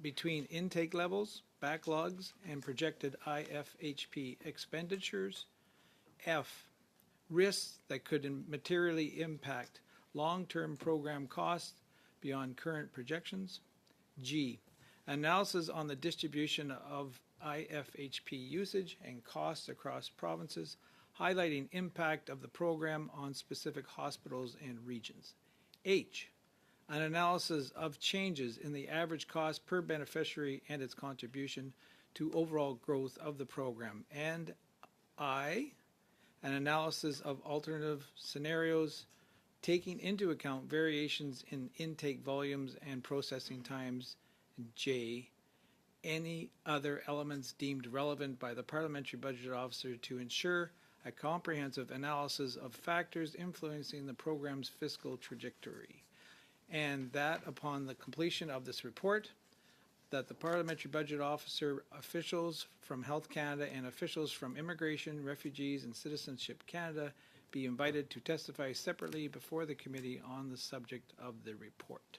between intake levels, backlogs, and projected IFHP expenditures. F, risks that could materially impact long-term program costs beyond current projections. G, analysis on the distribution of IFHP usage and costs across provinces, highlighting impact of the program on specific hospitals and regions. H, an analysis of changes in the average cost per beneficiary and its contribution to overall growth of the program. And I, an analysis of alternative scenarios taking into account variations in intake volumes and processing times. J, any other elements deemed relevant by the Parliamentary Budget Officer to ensure a comprehensive analysis of factors influencing the program's fiscal trajectory. And that upon the completion of this report, that the Parliamentary Budget Officer, officials from Health Canada, and officials from Immigration, Refugees, and Citizenship Canada be invited to testify separately before the committee on the subject of the report.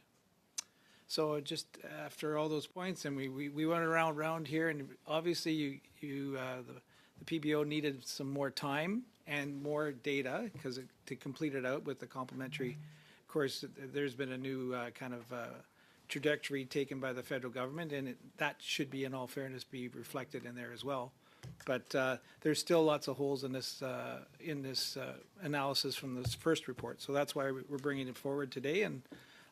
So just after all those points, and we went around here, and obviously the PBO needed some more time and more data because to complete it out with the complementary. Of course, there's been a new trajectory taken by the federal government, and that should be, in all fairness, be reflected in there as well. But there's still lots of holes in this analysis from this first report. So that's why we're bringing it forward today, and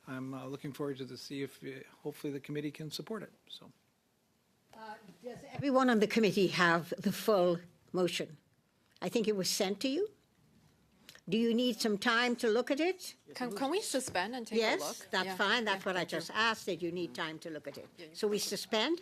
I'm looking forward to see if hopefully the committee can support it. So, does everyone on the committee have the full motion? I think it was sent to you. Do you need some time to look at it? Can we suspend and take a look? Yes, that's Yeah. fine. That's Yeah, what I thank you. just asked, that you need time to look at it. So we suspend?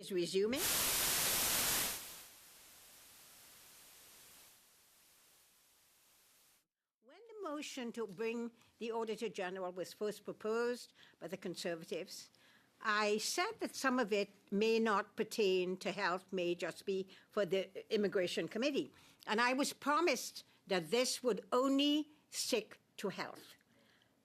Is resuming. When the motion to bring the Auditor General was first proposed by the Conservatives, I said that some of it may not pertain to health, may just be for the Immigration Committee. And I was promised that this would only stick to health.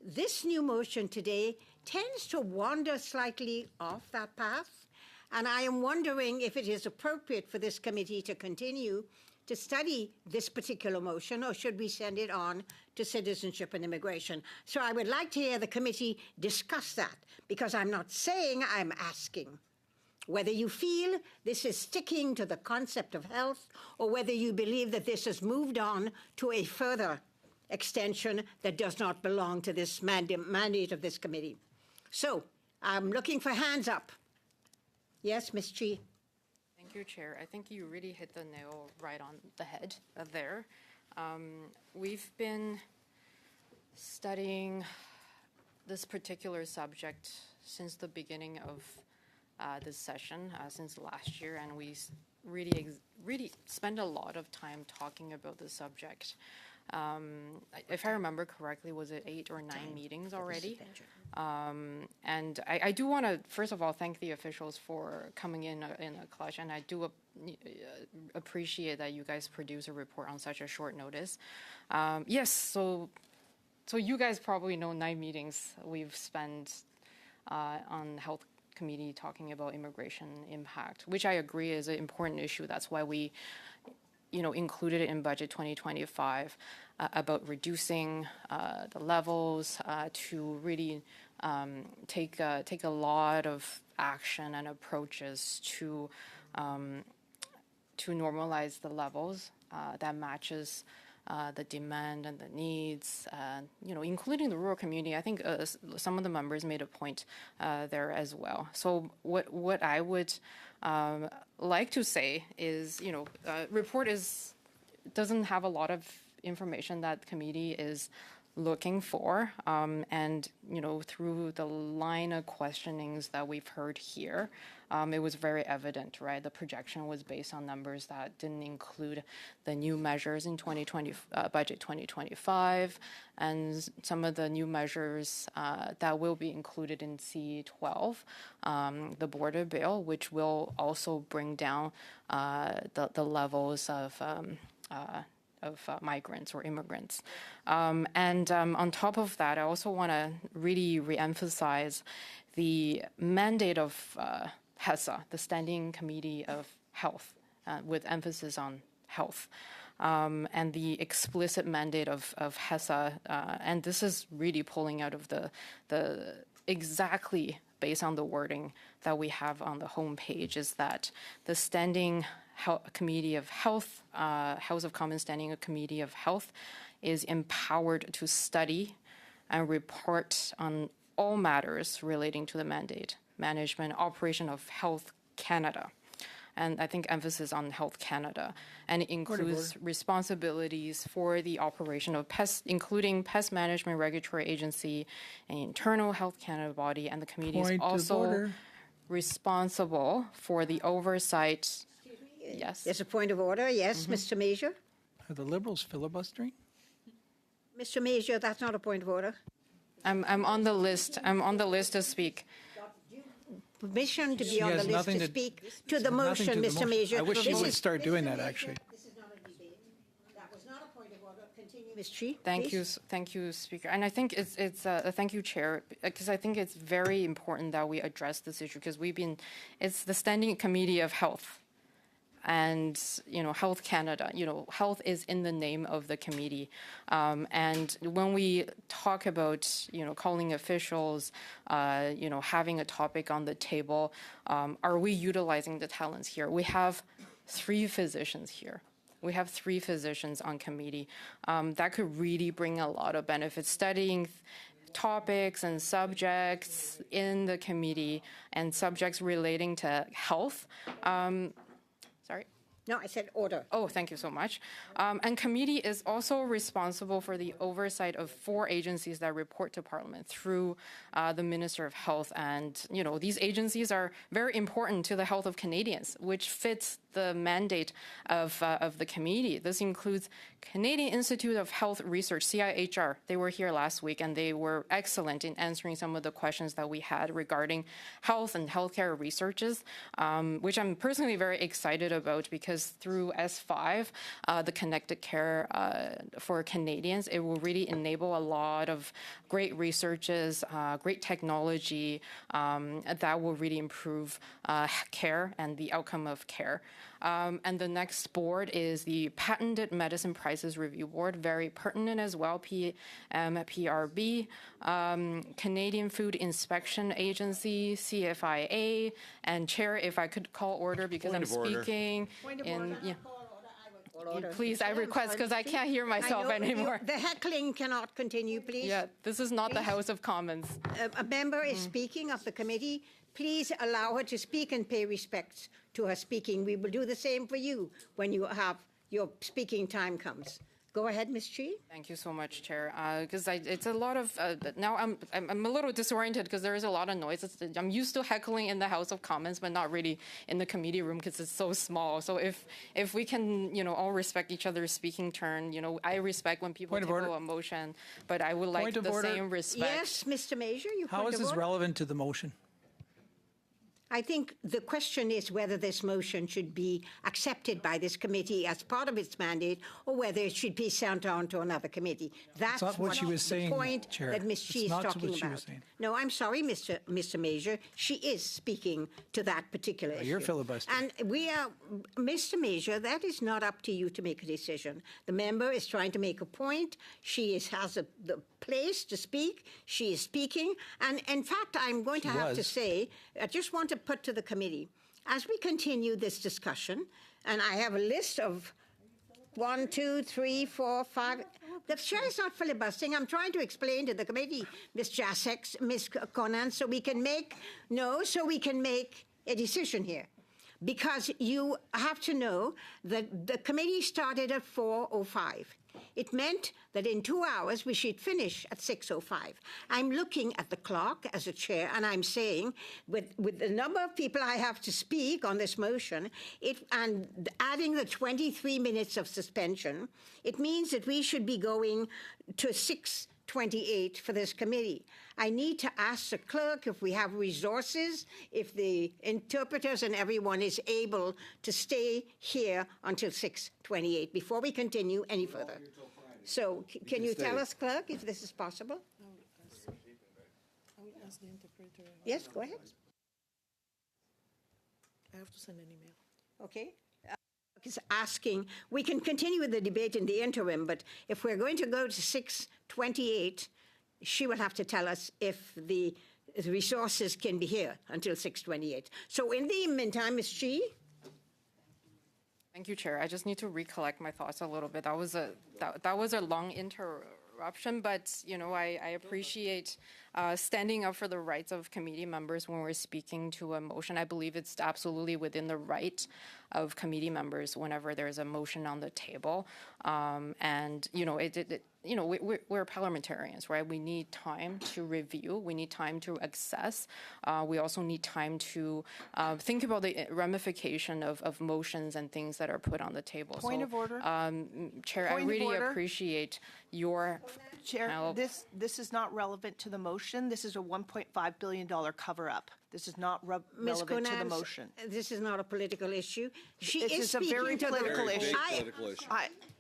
This new motion today tends to wander slightly off that path, and I am wondering if it is appropriate for this committee to continue to study this particular motion, or should we send it on to Citizenship and Immigration? So I would like to hear the committee discuss that, because I'm not saying, I'm asking whether you feel this is sticking to the concept of health, or whether you believe that this has moved on to a further extension that does not belong to this mandate of this committee. So I'm looking for hands up. Yes, Ms. Chi. Thank you, Chair. I think you really hit the nail right on the head there. We've been studying this particular subject since the beginning of this session, since last year, and we really spend a lot of time talking about the subject. If I remember correctly, was it 8 or 9 meetings already? And I do want to, first of all, thank the officials for coming in a clutch, and I do appreciate that you guys produce a report on such a short notice. Yes, so you guys probably know 9 meetings we've spent on Health Committee talking about immigration impact, which I agree is an important issue. That's why we included it in Budget 2025 about reducing the levels to really take a lot of action and approaches to normalize the levels that matches the demand and the needs, including the rural community. I think some of the members made a point there as well. So what I would like to say is, report doesn't have a lot of information that the committee is looking for, and through the line of questionings that we've heard here, it was very evident, right? The projection was based on numbers that didn't include the new measures in Budget 2025, and some of the new measures that will be included in C12, the border bill, which will also bring down the levels of migrants or immigrants. And on top of that, I also want to really reemphasize the mandate of HESA, the Standing Committee of Health, with emphasis on health. And the explicit mandate of HESA, and this is really pulling out of the exactly based on the wording that we have on the homepage, is that the Standing Committee of Health, House of Commons Standing Committee of Health, is empowered to study and report on all matters relating to the mandate, management, operation of Health Canada. And I think emphasis on Health Canada. And it includes responsibilities for the operation of PEST, including Pest Management Regulatory Agency, and internal Health Canada body, and the committee is also responsible for the oversight. Yes. There's a point of order. Yes, Mr. Major. Are the Liberals filibustering? Mr. Major, that's not a point of order. I'm on the list. I'm on the list to speak. Permission to be on the list to speak to the motion, Mr. Major. I wish you would start doing that, actually. This is not a debate. That was not a point of order. Continue, Ms. Chi. Thank you, Speaker. And I think it's thank you, Chair, because I think it's very important that we address this issue, because it's the Standing Committee of Health. And, Health Canada, health is in the name of the committee. And when we talk about, calling officials, having a topic on the table, are we utilizing the talents here? We have 3 physicians here. We have 3 physicians on committee. That could really bring a lot of benefits. Studying topics and subjects in the committee and subjects relating to health. Sorry. No, I said order. Oh, thank you so much. And committee is also responsible for the oversight of 4 agencies that report to Parliament through the Minister of Health. And, these agencies are very important to the health of Canadians, which fits the mandate of the committee. This includes Canadian Institute of Health Research, CIHR. They were here last week, and they were excellent in answering some of the questions that we had regarding health and healthcare researches, which I'm personally very excited about because through S5, the Connected Care for Canadians, it will really enable a lot of great researches, great technology that will really improve care and the outcome of care. And the next board is the Patented Medicine Prices Review Board, very pertinent as well, PRB, Canadian Food Inspection Agency, CFIA, and Chair, if I could call order because I'm speaking in. Yeah. Please, I request, because I can't hear myself anymore. The heckling cannot continue, please. Yeah, this is not the House of Commons. A member is speaking of the committee. Please allow her to speak and pay respects to her speaking. We will do the same for you when you have your speaking time comes. Go ahead, Ms. Chi. Thank you so much, Chair. Because it's a lot of now I'm a little disoriented because there is a lot of noise. I'm used to heckling in the House of Commons, but not really in the committee room because it's so small. So if we can all respect each other's speaking turn, I respect when people table a motion, but I would like the same respect. Yes, Mr. Major, you. How is this relevant to the motion? I think the question is whether this motion should be accepted by this committee as part of its mandate or whether it should be sent on to another committee. That's not what she was saying, point Chair. that Ms. Chi is talking about. No, I'm sorry, Mr. Major. She is speaking to that particular issue. You're filibustering. And we are, Mr. Major, that is not up to you to make a decision. The member is trying to make a point. She has the place to speak. She is speaking. And in fact, I'm going to have to say, I just want to put to the committee, as we continue this discussion, and I have a list of 1, 2, 3, 4, 5. The chair is not filibustering. I'm trying to explain to the committee, Ms. Jasek, Ms. Conan, so we can make a decision here. Because you have to know that the committee started at 4:05. It meant that in 2 hours we should finish at 6:05. I'm looking at the clock as a chair, and I'm saying, with the number of people I have to speak on this motion, and adding the 23 minutes of suspension, it means that we should be going to 6:28 for this committee. I need to ask the clerk if we have resources, if the interpreters and everyone is able to stay here until 6:28 before we continue any further. So can you tell us, clerk, if this is possible? Yes, go ahead. I have to send an email. Okay. Is asking, we can continue with the debate in the interim, but if we're going to go to 6:28, she will have to tell us if the resources can be here until 6:28. So in the meantime, Ms. Chi? Thank you, Chair. I just need to recollect my thoughts a little bit. That was a long interruption, but I appreciate standing up for the rights of committee members when we're speaking to a motion. I believe it's absolutely within the right of committee members whenever there's a motion on the table. We're parliamentarians, right? We need time to review. We need time to assess. We also need time to think about the ramification of motions and things that are put on the table. Point of order. Chair, I really appreciate your Chair, help. this is not relevant to the motion. This is a $1.5 billion cover-up. This is not relevant to the motion. This is not a political issue. She This is is a very speaking to political the issue.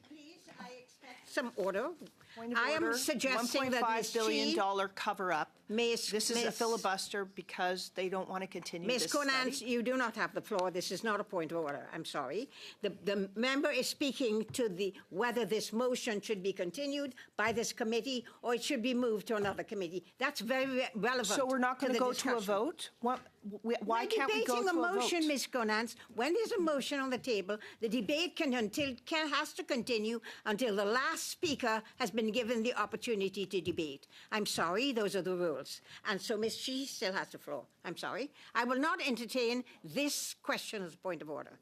Please, I expect some order. Point of I order, am suggesting that Ms. $1.5 billion Chi, cover-up. This is a Miss- filibuster because they don't want to continue Ms. this Conan, study. you do not have the floor. This is not a point of order. I'm sorry. The member is speaking to whether this motion should be continued by this committee or it should be moved to another committee. That's very relevant. So we're not going to go to a vote? Why can't we go to a vote? We're debating a motion, Ms. Conan. When there's a motion on the table, the debate has to continue until the last speaker has been given the opportunity to debate. I'm sorry, those are the rules. And so Ms. Chi still has the floor. I'm sorry. I will not entertain this question as a point of order.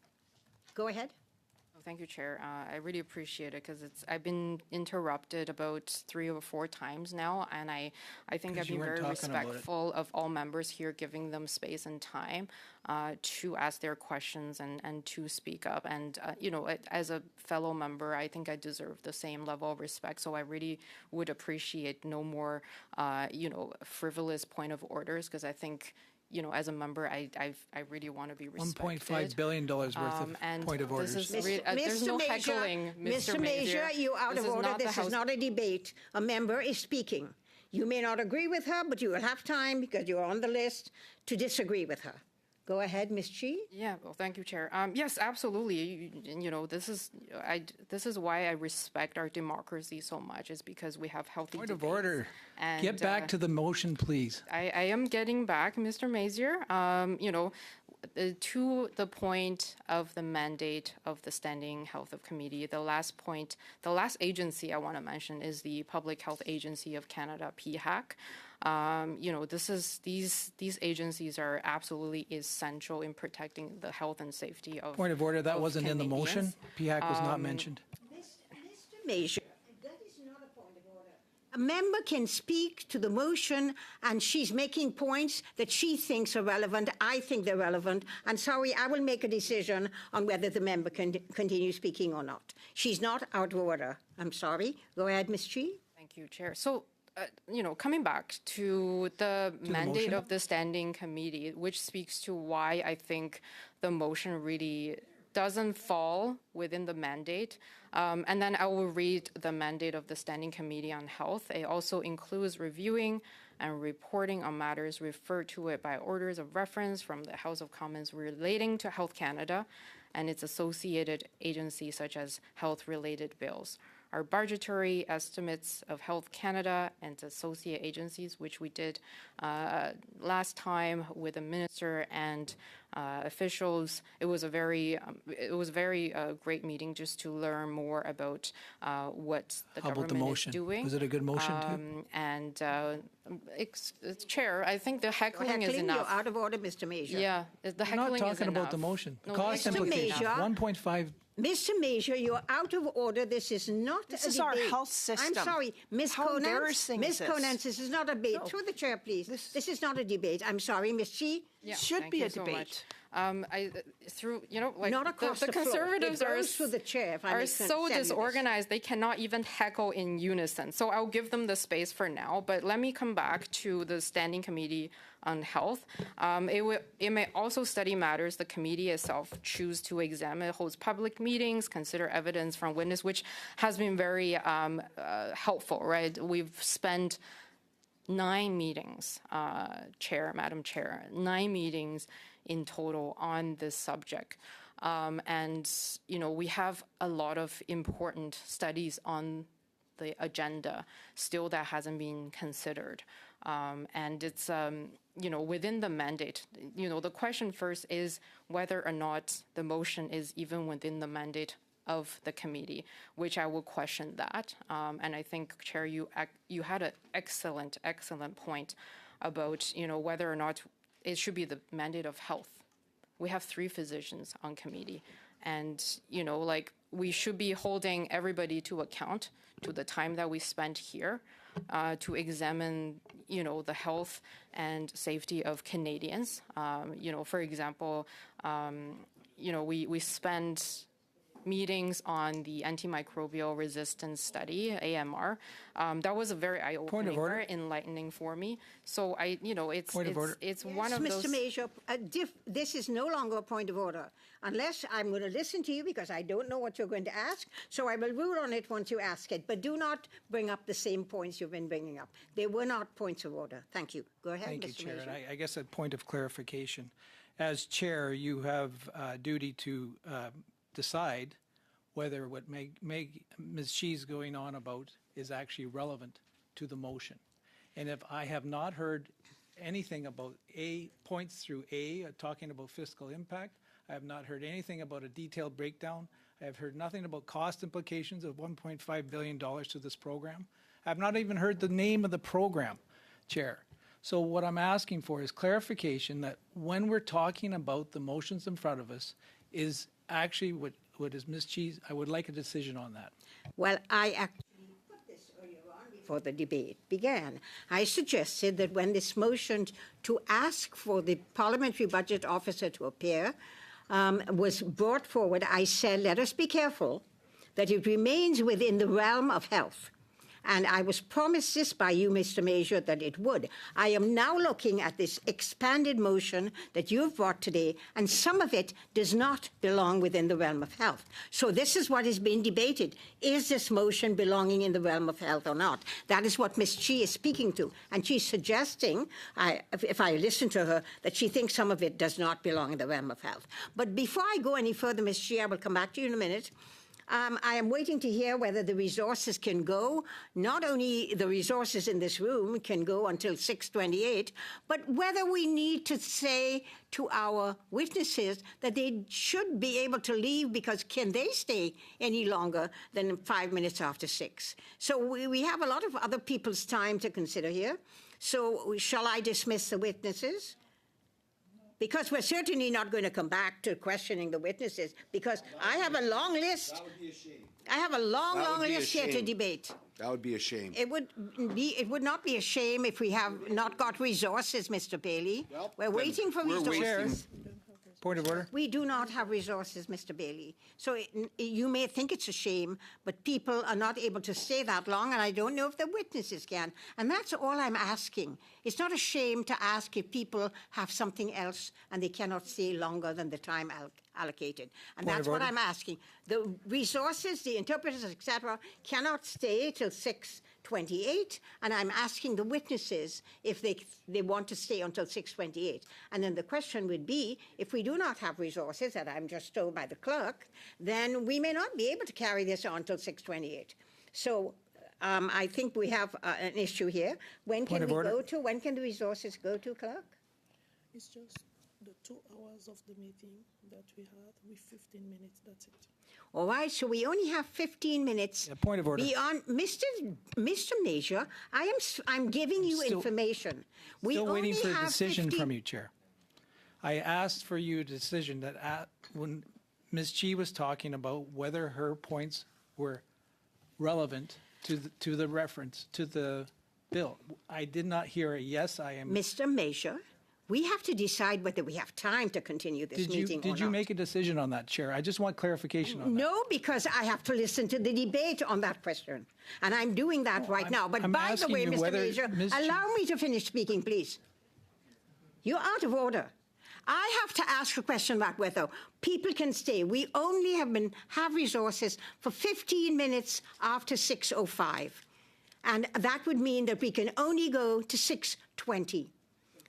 Go ahead. Thank you, Chair. I really appreciate it because I've been interrupted about 3 or 4 times now, and I think I've you been weren't very talking about it. respectful of all members here, giving them space and time to ask their questions and to speak up. And, as a fellow member, I think I deserve the same level of respect. So I really would appreciate no more, frivolous point of orders, because I think, as a member, I really want to be respected. $1.5 billion worth of and point of orders. This is there's no heckling, Mr. Major, you're out of order. This is not a debate. A member is speaking. You may not agree with her, but you will have time, because you're on the list, to disagree with her. Go ahead, Ms. Chi. Yeah, well, thank you, Chair. Yes, absolutely. This is why I respect our democracy so much, is because we have healthy Point of debates. order. And, Get back to the motion, please. I am getting back, Mr. Mazier. To the point of the mandate of the Standing Health of Committee, the last agency I want to mention is the Public Health Agency of Canada, PHAC. These agencies are absolutely essential in protecting the health and safety of. Point of order, that wasn't in the motion. Canadians. PHAC was not mentioned. Mr. Major, that is not a point of order. A member can speak to the motion, and she's making points that she thinks are relevant. I think they're relevant. And sorry, I will make a decision on whether the member can continue speaking or not. She's not out of order. I'm sorry. Go ahead, Ms. Chi. Thank you, Chair. So, coming back to the mandate of the Standing Committee, which speaks to why I think the motion really doesn't fall within the mandate. And then I will read the mandate of the Standing Committee on Health. It also includes reviewing and reporting on matters referred to it by orders of reference from the House of Commons relating to Health Canada and its associated agencies, such as health-related bills. Our budgetary estimates of Health Canada and its associate agencies, which we did last time with the minister and officials. It was a very great meeting just to learn more about what the government is doing. Was it a good motion too? And Chair, I think the heckling is enough. You're out of order, Mr. Major. Yeah, the heckling is enough. I'm not talking about the motion. The cost Mr. implications. Major, 1.5. Mr. Major, you're out of order. This is not This a is debate. our health system. I'm sorry, Ms. How embarrassing is Ms. this? Conant, this is not a debate. Through the chair, please. This is not a debate. I'm sorry, Ms. Chi. Yeah, should thank be you a so debate. much. Like Not across the the floor. conservatives It goes through the chair, if I are may so send you this. disorganized they cannot even heckle in unison. So I'll give them the space for now. But let me come back to the Standing Committee on Health. It may also study matters the committee itself choose to examine. It holds public meetings, consider evidence from witness, which has been very helpful. Right? We've spent 9 meetings, Madam Chair, 9 meetings in total on this subject. And, we have a lot of important studies on the agenda still that hasn't been considered. And it's, within the mandate, the question first is whether or not the motion is even within the mandate of the committee, which I will question that. And I think, Chair, you had an excellent point about, whether or not it should be the mandate of health. We have 3 physicians on committee, and, we should be holding everybody to account to the time that we spent here to examine, the health and safety of Canadians. For example, we spend meetings on the antimicrobial resistance study, AMR. That was a very eye-opening, very enlightening for me. So it's one of those. Mr. Major, this is no longer a point of order. Unless I'm going to listen to you because I don't know what you're going to ask, so I will rule on it once you ask it. But do not bring up the same points you've been bringing up. They were not points of order. Thank you. Go ahead, Thank Mr. you, Chair. Major. And I guess a point of clarification. As Chair, you have a duty to decide whether what Ms. Chi's going on about is actually relevant to the motion. And if I have not heard anything about points through talking about fiscal impact, I have not heard anything about a detailed breakdown. I have heard nothing about cost implications of $1.5 billion to this program. I have not even heard the name of the program, Chair. So what I'm asking for is clarification that when we're talking about the motions in front of us is actually what Is Ms. Cheese, I would like a decision on that. Well, I actually put this earlier on before the debate began. I suggested that when this motion to ask for the parliamentary budget officer to appear was brought forward, I said, let us be careful that it remains within the realm of health. And I was promised this by you, Mr. Major, that it would. I am now looking at this expanded motion that you've brought today, and some of it does not belong within the realm of health. So this is what is being debated. Is this motion belonging in the realm of health or not? That is what Ms. Chi is speaking to. And she's suggesting, if I listen to her, that she thinks some of it does not belong in the realm of health. But before I go any further, Ms. Chi, I will come back to you in a minute. I am waiting to hear whether the resources can go. Not only the resources in this room can go until 6:28, but whether we need to say to our witnesses that they should be able to leave, because can they stay any longer than 5 minutes after 6? So we have a lot of other people's time to consider here. So shall I dismiss the witnesses? Because we're certainly not going to come back to questioning the witnesses, because I have a long list. That would be a shame. I have a long, That long would be a list here to shame. debate. That would be a shame. It would not be a shame if we have not got resources, Mr. Bailey. Well, we're then waiting for we're resources. Point of order. We do not have resources, Mr. Bailey. So you may think it's a shame, but people are not able to stay that long, and I don't know if the witnesses can. And that's all I'm asking. It's not a shame to ask if people have something else and they cannot stay longer than the time allocated. And Point that's of what order. I'm asking. The resources, the interpreters, etc., cannot stay till 6:28, and I'm asking the witnesses if they want to stay until 6:28. And then the question would be, if we do not have resources, that I'm just told by the clerk, then we may not be able to carry this on till 6:28. So I think we have an issue here. When Point can of we order. go to? When can the resources go to, clerk? It's just the 2 hours of the meeting that we had with 15 minutes, that's it. All right, so we only have 15 minutes. Yeah, point of order. Beyond Mr. Major, I'm giving you Still- information. We Still waiting only for a have decision 15 from you, Chair. I asked for you a decision that when Ms. Chi was talking about whether her points were relevant to the reference, to the bill. I did not hear a yes, I am. Mr. Major, we have to decide whether we have time to continue this meeting or Did you not. make a decision on that, Chair? I just want clarification on that. No, because I have to listen to the debate on that question. And I'm doing that right now. But I'm by the asking way, you Mr. whether Major, Ms. allow me to finish speaking, please. You're out of order. I have to ask a question about whether people can stay. We only have resources for 15 minutes after 6:05. And that would mean that we can only go to 6:20.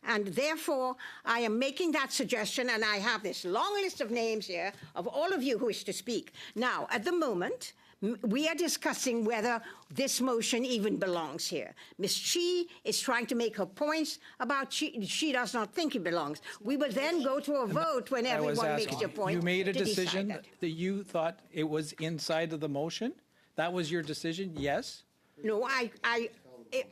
And therefore, I am making that suggestion, and I have this long list of names here of all of you who wish to speak. Now, at the moment, we are discussing whether this motion even belongs here. Ms. Chi is trying to make her points about she does not think it belongs. We will then go to a vote when I was everyone makes asking their point. you made a to decide decision that. that you thought it was inside of the motion? That was your decision, yes? No,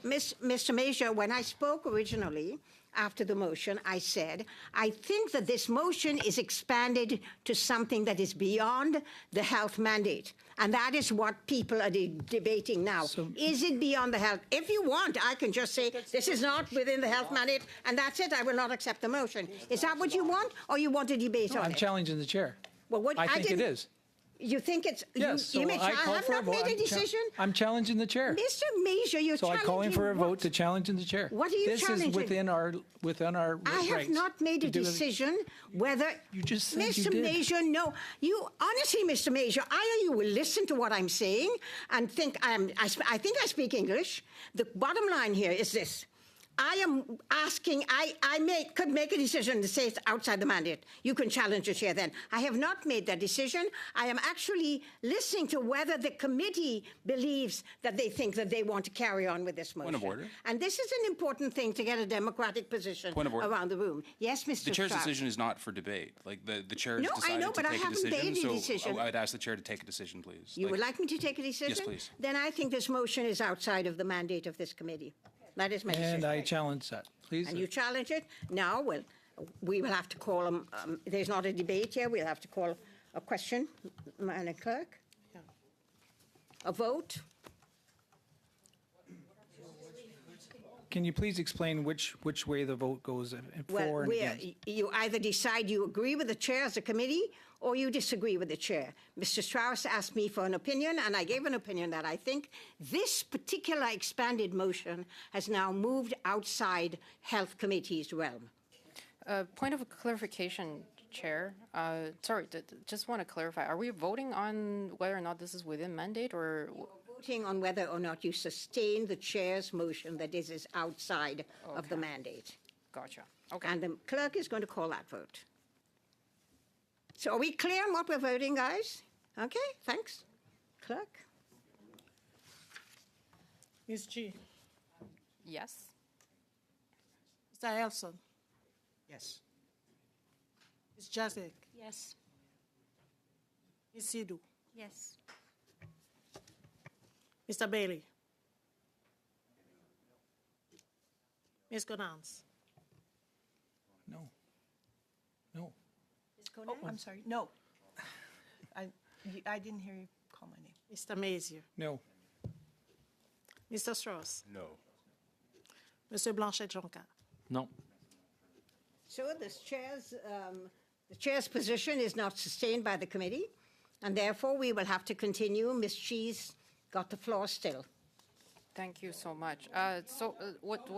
Mr. Major, when I spoke originally after the motion, I said, I think that this motion is expanded to something that is beyond the health mandate. And that is what people are debating now. Is it beyond the health? If you want, I can just say, this is not within the health mandate, and that's it. I will not accept the motion. Is that what you want, or you want a debate No, on I'm it? challenging the chair. Well, what I think it didn't- is. You think it's... Yes, you so may I call have for a not vote. made a decision? I'm challenging the chair. Mr. Major, you're So I'm calling challenging for a what? vote to challenge the chair. What are you This challenging? is within our I have rights not made a to do it. decision whether... You just said you Mr. did. Major, no. You, honestly, Mr. Major, either you will listen to what I'm saying and think I think I speak English. The bottom line here is this. I am asking, could make a decision to say it's outside the mandate. You can challenge the chair then. I have not made that decision. I am actually listening to whether the committee believes that they think that they want to carry on with this motion. Point of order. And this is an important thing to get a democratic position Point of order. around the room. Yes, Mr. The chair's Stroud. decision is not for debate. Like the chair has No, I decided know, to but I take a haven't decision. made a So decision. I'd ask the chair to take a decision, please. You would like me to take a decision? Yes, please. Then I think this motion is outside of the mandate of this committee. That is my decision. And I challenge that. Please. And you challenge it? Now, well, we will have to call them. There's not a debate here. We'll have to call A question, Madam Clerk? Yeah. A vote? Can you please explain which way the vote goes for Well, and against? you either decide you agree with the chair as a committee or you disagree with the chair. Mr. Strauss asked me for an opinion, and I gave an opinion that I think this particular expanded motion has now moved outside Health Committee's realm. Point of clarification, Chair. Sorry, just want to clarify. Are we voting on whether or not this is within mandate or? Voting on whether or not you sustain the chair's motion that this is outside of the mandate. Gotcha. Okay. And the clerk is going to call that vote. So are we clear on what we're voting, guys? Okay, thanks. Clerk? Ms. G. Yes. Mr. Elson. Yes. Ms. Jacek. Yes. Ms. Sidhu. Yes. Mr. Bailey. Ms. Gonans. No. No. Oh, I'm sorry. No. I didn't hear you call my name. Mr. Mazier. No. Mr. Strauss. No. Mr. Blanchet-Jonca. Non. So the chair's position is not sustained by the committee, and therefore we will have to continue. Ms. Cheese got the floor still. Thank you so much. What?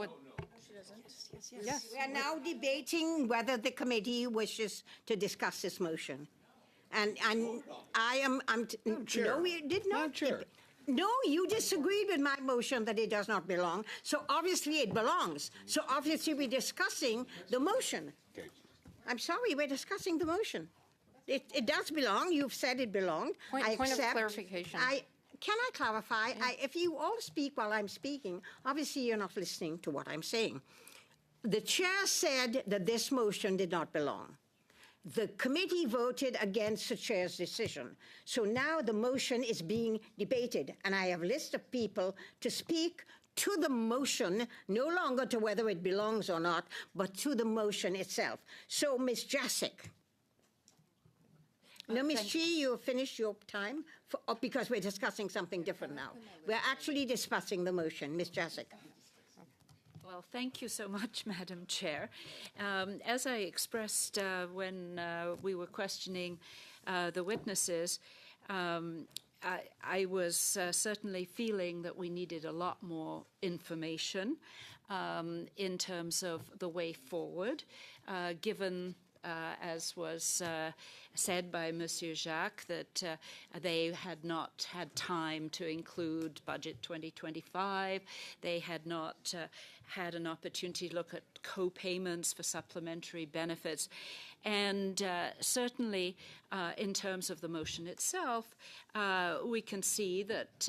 Yes. We are now debating whether the committee wishes to discuss this motion. And Chair. no, we did not. Madam Chair. No, you disagreed with my motion that it does not belong. So obviously it belongs. So obviously we're discussing the motion. Okay. I'm sorry, we're discussing the motion. It does belong. You've said it belonged. Point of clarification. Can I clarify? If you all speak while I'm speaking, obviously you're not listening to what I'm saying. The chair said that this motion did not belong. The committee voted against the chair's decision. So now the motion is being debated, and I have a list of people to speak to the motion, no longer to whether it belongs or not, but to the motion itself. So, Ms. Jacek. No, Ms. Chi, you finished your time because we're discussing something different now. We're actually discussing the motion. Ms. Jacek. Well, thank you so much, Madam Chair. As I expressed when we were questioning the witnesses, I was certainly feeling that we needed a lot more information in terms of the way forward, given as was said by Monsieur Jacques, that they had not had time to include Budget 2025. They had not had an opportunity to look at co-payments for supplementary benefits. And certainly, in terms of the motion itself, we can see that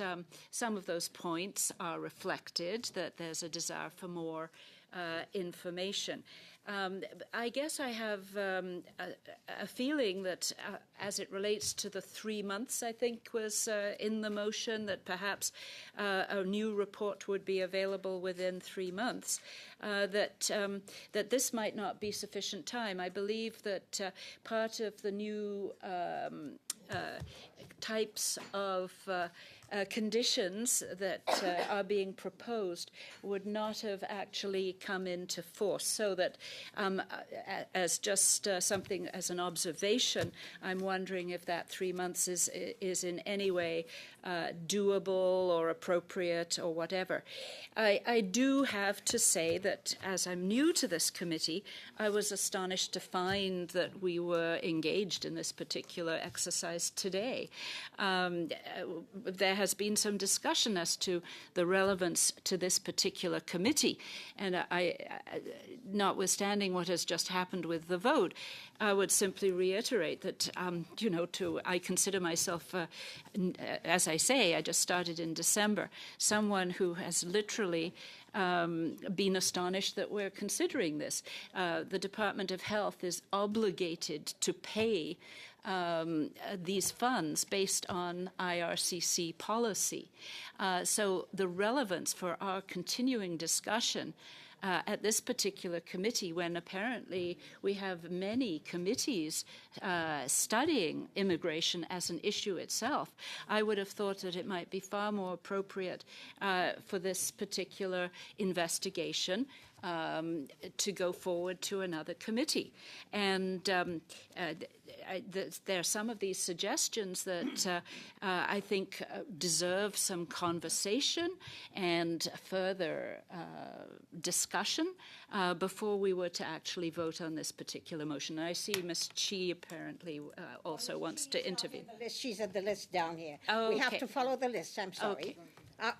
some of those points are reflected, that there's a desire for more information. I guess I have a feeling that as it relates to the 3 months, I think was in the motion, that perhaps a new report would be available within 3 months, that this might not be sufficient time. I believe that part of the new types of conditions that are being proposed would not have actually come into force, so that as just something as an observation, I'm wondering if that 3 months is in any way doable or appropriate or whatever. I do have to say that as I'm new to this committee, I was astonished to find that we were engaged in this particular exercise today. There has been some discussion as to the relevance to this particular committee, and notwithstanding what has just happened with the vote, I would simply reiterate that, I consider myself, as I say, I just started in December, someone who has literally been astonished that we're considering this. The Department of Health is obligated to pay these funds based on IRCC policy. So the relevance for our continuing discussion at this particular committee when apparently we have many committees studying immigration as an issue itself. I would have thought that it might be far more appropriate for this particular investigation to go forward to another committee. And there are some of these suggestions that I think deserve some conversation and further discussion before we were to actually vote on this particular motion. And I see Ms. Chi apparently also wants to intervene. She's at the list down here. Oh, we have okay. to follow the list. I'm sorry. Okay.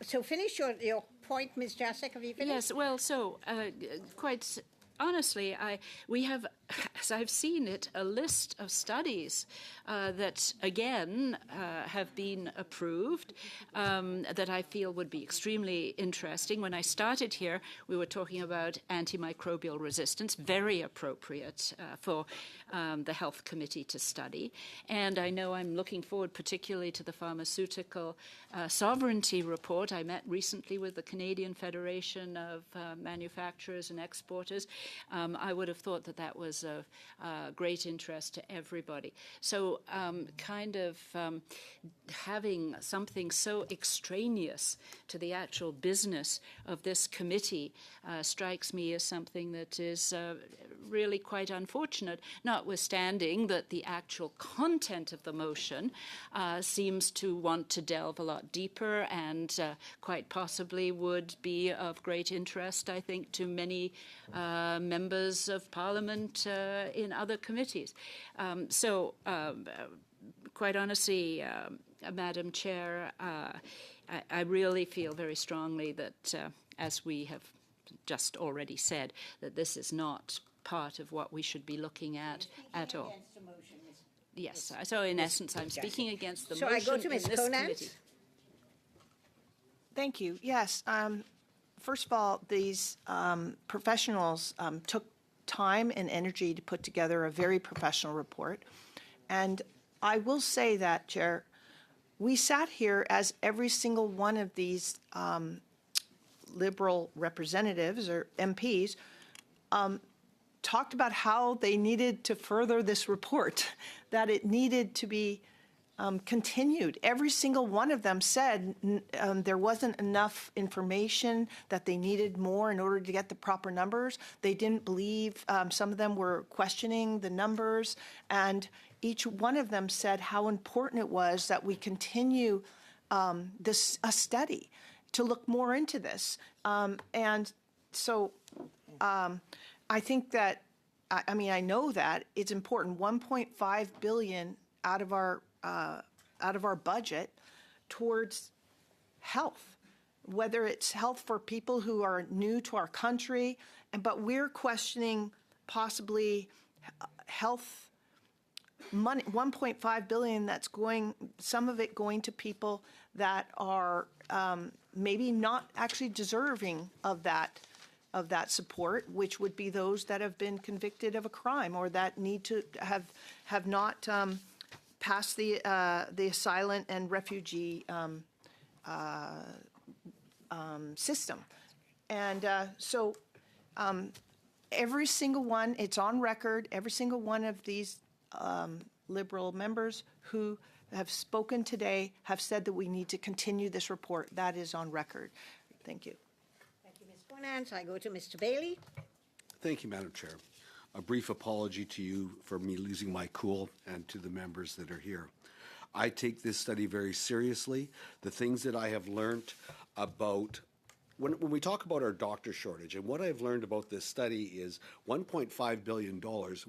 So finish your point, Ms. Jacek. Have you finished? Yes, well, so quite honestly, we have, as I've seen it, a list of studies that, again, have been approved that I feel would be extremely interesting. When I started here, we were talking about antimicrobial resistance, very appropriate for the Health Committee to study. And I know I'm looking forward particularly to the pharmaceutical sovereignty report. I met recently with the Canadian Federation of Manufacturers and Exporters. I would have thought that that was of great interest to everybody. So having something so extraneous to the actual business of this committee strikes me as something that is really quite unfortunate, notwithstanding that the actual content of the motion seems to want to delve a lot deeper and quite possibly would be of great interest, I think, to many members of Parliament in other committees. Quite honestly, Madam Chair, I really feel very strongly that, as we have just already said, that this is not part of what we should be looking at all. Yes, so in essence, I'm speaking against the motion I go to Ms. in this Conant? committee. Thank you. Yes. First of all, these professionals took time and energy to put together a very professional report. And I will say that, Chair, we sat here as every single one of these Liberal representatives or MPs talked about how they needed to further this report, that it needed to be continued. Every single one of them said there wasn't enough information, that they needed more in order to get the proper numbers. They didn't believe, some of them were questioning the numbers, and each one of them said how important it was that we continue a study to look more into this. And so I think that, I know that it's important. 1.5 billion out of our budget towards health, whether it's health for people who are new to our country, but we're questioning possibly health money, 1.5 billion that's going, some of it going to people that are maybe not actually deserving of that support, which would be those that have been convicted of a crime or that need to have not passed the asylum and refugee system. And so every single one, it's on record, every single one of these Liberal members who have spoken today have said that we need to continue this report. That is on record. Thank you. Thank you, Ms. Conant. I go to Mr. Bailey. Thank you, Madam Chair. A brief apology to you for me losing my cool and to the members that are here. I take this study very seriously. The things that I have learned about when we talk about our doctor shortage, and what I've learned about this study is $1.5 billion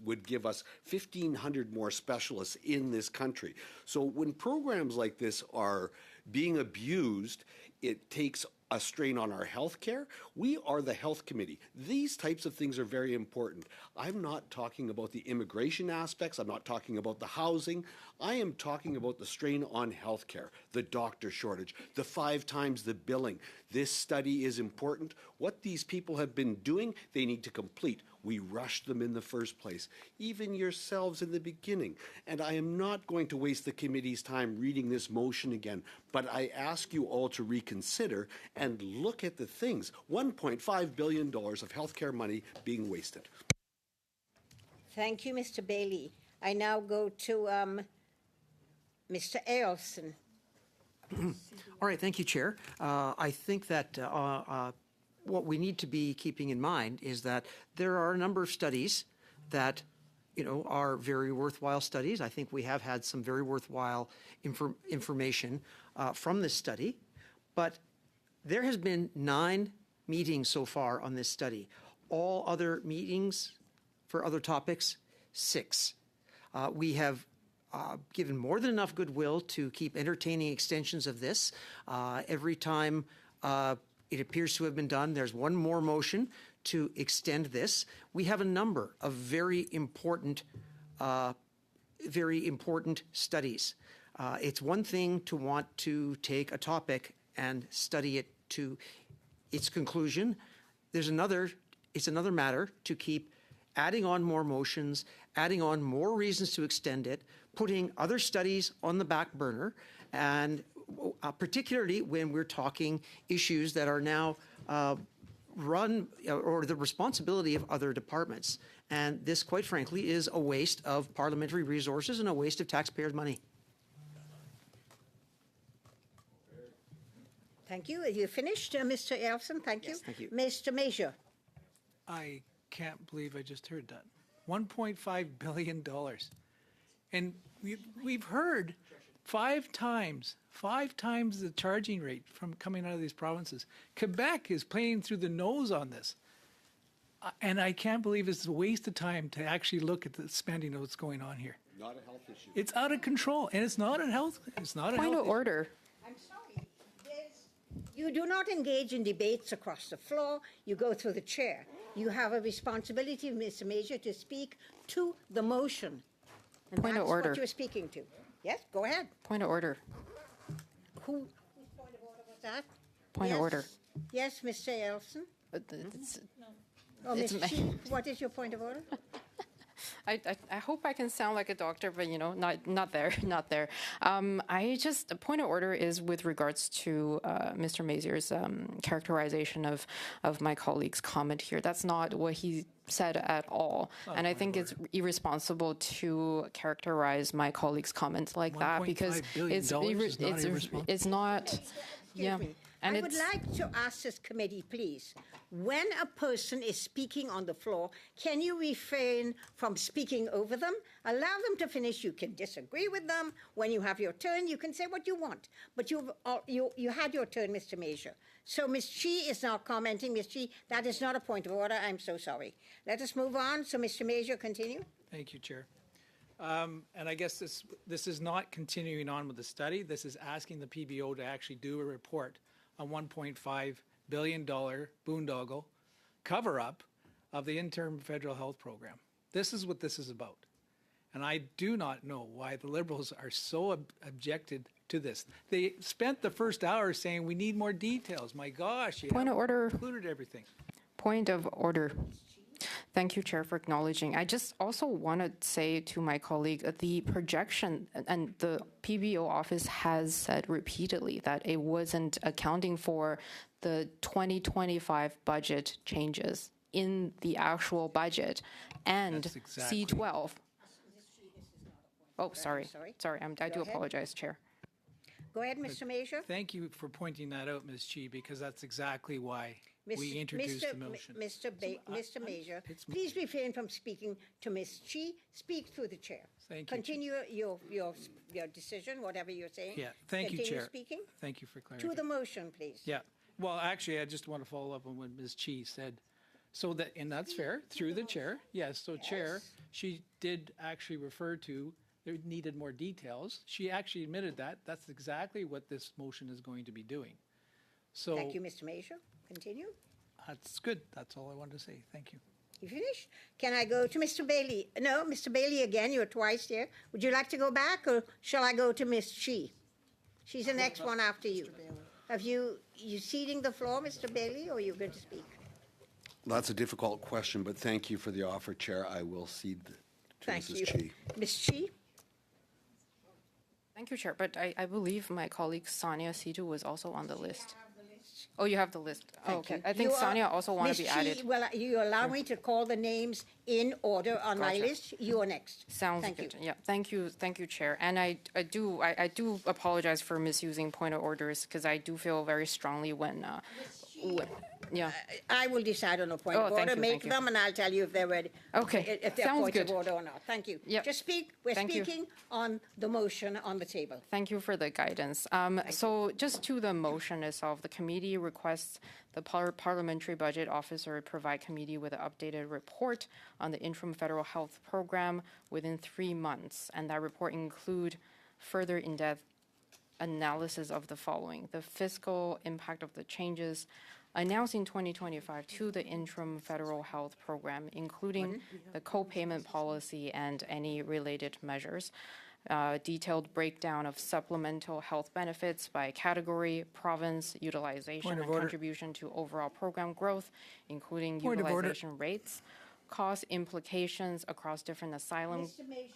would give us 1,500 more specialists in this country. So when programs like this are being abused, it takes a strain on our health care. We are the health committee. These types of things are very important. I'm not talking about the immigration aspects. I'm not talking about the housing. I am talking about the strain on health care, the doctor shortage, the 5 times the billing. This study is important. What these people have been doing, they need to complete. We rushed them in the first place, even yourselves in the beginning. And I am not going to waste the committee's time reading this motion again, but I ask you all to reconsider and look at the things. $1.5 billion of healthcare money being wasted. Thank you, Mr. Bailey. I now go to Mr. Ailson. All right, thank you, Chair. I think that what we need to be keeping in mind is that there are a number of studies that, are very worthwhile studies. I think we have had some very worthwhile information from this study, but there has been 9 meetings so far on this study. All other meetings for other topics, 6. We have given more than enough goodwill to keep entertaining extensions of this. Every time it appears to have been done, there's one more motion to extend this. We have a number of very important studies. It's one thing to want to take a topic and study it to its conclusion. It's another matter to keep adding on more motions, adding on more reasons to extend it, putting other studies on the back burner, and particularly when we're talking issues that are now run or the responsibility of other departments. And this, quite frankly, is a waste of parliamentary resources and a waste of taxpayers' money. Thank you. Are you finished, Mr. Elson? Thank you. Yes, thank you. Mr. Major. I can't believe I just heard that. $1.5 billion. And we've heard 5 times the charging rate from coming out of these provinces. Quebec is playing through the nose on this. And I can't believe it's a waste of time to actually look at the spending of what's going on here. Not a health issue. It's out of control, and it's not a health. Point of order. I'm sorry. You do not engage in debates across the floor. You go through the chair. You have a responsibility, Mr. Major, to speak to the motion. And Point of that's order. what you're speaking to. Yes, go ahead. Point of order. Whose point of order was that? Point of order. Yes, Mr. Elson. It's Ms. ma- Chi, what is your point of order? I hope I can sound like a doctor, but not there. A point of order is with regards to Mr. Mazier's characterization of my colleague's comment here. That's not what he said at all, and I think it's irresponsible to characterize my colleague's comments like that because it's not. Yeah. And I would like to ask this committee, please, when a person is speaking on the floor, can you refrain from speaking over them? Allow them to finish. You can disagree with them. When you have your turn, you can say what you want. But you had your turn, Mr. Major. So Ms. Chi is now commenting. Ms. Chi, that is not a point of order. I'm so sorry. Let us move on. So Mr. Major, continue. Thank you, Chair. And I guess this is not continuing on with the study. This is asking the PBO to actually do a report on $1.5 billion boondoggle cover-up of the interim federal health program. This is what this is about. And I do not know why the Liberals are so objected to this. They spent the first hour saying we need more details. My gosh, you Point of order. Included everything. Point of order. Thank you, Chair, for acknowledging. I just also want to say to my colleague, the projection and the PBO office has said repeatedly that it wasn't accounting for the 2025 budget changes in the actual budget and C12. Oh, sorry. I do apologize, Chair. Go ahead, Mr. Major. Thank you for pointing that out, Ms. Chi, because that's exactly why we introduced the motion. Mr. Major, please refrain from speaking to Ms. Chi. Speak through the chair. Thank you. Continue your decision, whatever you're saying. Yeah, thank you, Chair. Continue speaking. Thank you for clarity. To the motion, please. Yeah. Well, actually, I just want to follow up on what Ms. Chi said. So that, and that's fair, through the chair. Yes, so Chair, she did actually refer to there needed more details. She actually admitted that. That's exactly what this motion is going to be doing. So Thank you, Mr. Major. Continue. That's good. That's all I wanted to say. Thank you. You finished? Can I go to Mr. Bailey? No, Mr. Bailey again. You're twice here. Would you like to go back, or shall I go to Ms. Chi? She's the next one after you. Have you ceding the floor, Mr. Bailey, or are you going to speak? That's a difficult question, but thank you for the offer, Chair. I will cede to Thank Mrs. you. Chi. Ms. Chi? Thank you, Chair. But I believe my colleague Sonia Situ was also on the list. Oh, you have the list. Oh, okay. I think You are- Sonia also wanted to be Ms. Chi, added. Well, you allow me to call the names in order on my Gotcha. list? You are next. Sounds Thank good. you. Yeah, thank you, Chair. And I do apologize for misusing point of orders because I do feel very strongly when yeah. I will decide on a point Oh, of thank order, you, make thank you. them, and I'll tell you if they're ready. Okay, If they're sounds points of good. order or not. Thank you. Yep. Just speak, we're Thank you. speaking on the motion on the table. Thank you for the guidance. So just to the motion itself, the committee requests the Parliamentary Budget Officer provide committee with an updated report on the interim federal health program within 3 months, and that report include further in-depth analysis of the following: the fiscal impact of the changes announced in 2025 to the interim federal health program, including the co-payment policy and any related measures. Detailed breakdown of supplemental health benefits by category, province, utilization, Point of and order. contribution to overall program growth, including Point of order. utilization rates, cost implications across different asylum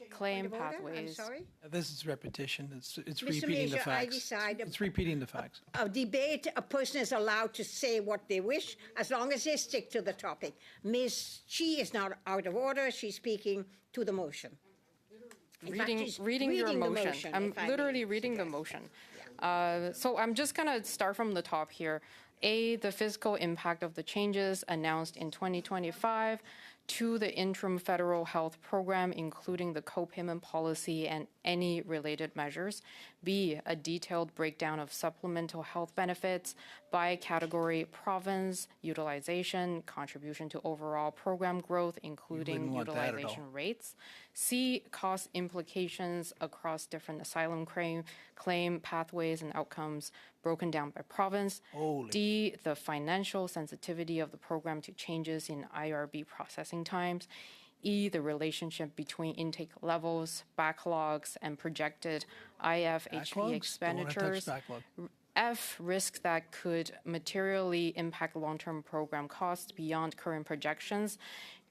claim Point of order, I'm pathways. sorry. This is repetition. It's Mr. repeating the Major, I facts. decide It's repeating the facts. a debate, a person is allowed to say what they wish as long as they stick to the topic. Ms. Chi is not out of order. She's speaking to the motion. In fact, she's Reading your the motion. I'm if I may literally reading the motion. So I'm just going to start from the top here. A, the fiscal impact of the changes announced in 2025 to the interim federal health program, including the co-payment policy and any related measures. B, a detailed breakdown of supplemental health benefits by category, province, utilization, contribution to overall program growth, including wouldn't want that at all. utilization rates. C, cost implications across different asylum claim pathways and outcomes broken down by province. Holy. D, the financial sensitivity of the program to changes in IRB processing times. E, the relationship between intake levels, backlogs, and projected IFHP Backlogs? Don't wanna touch expenditures. backlog. F, risks that could materially impact long-term program costs beyond current projections.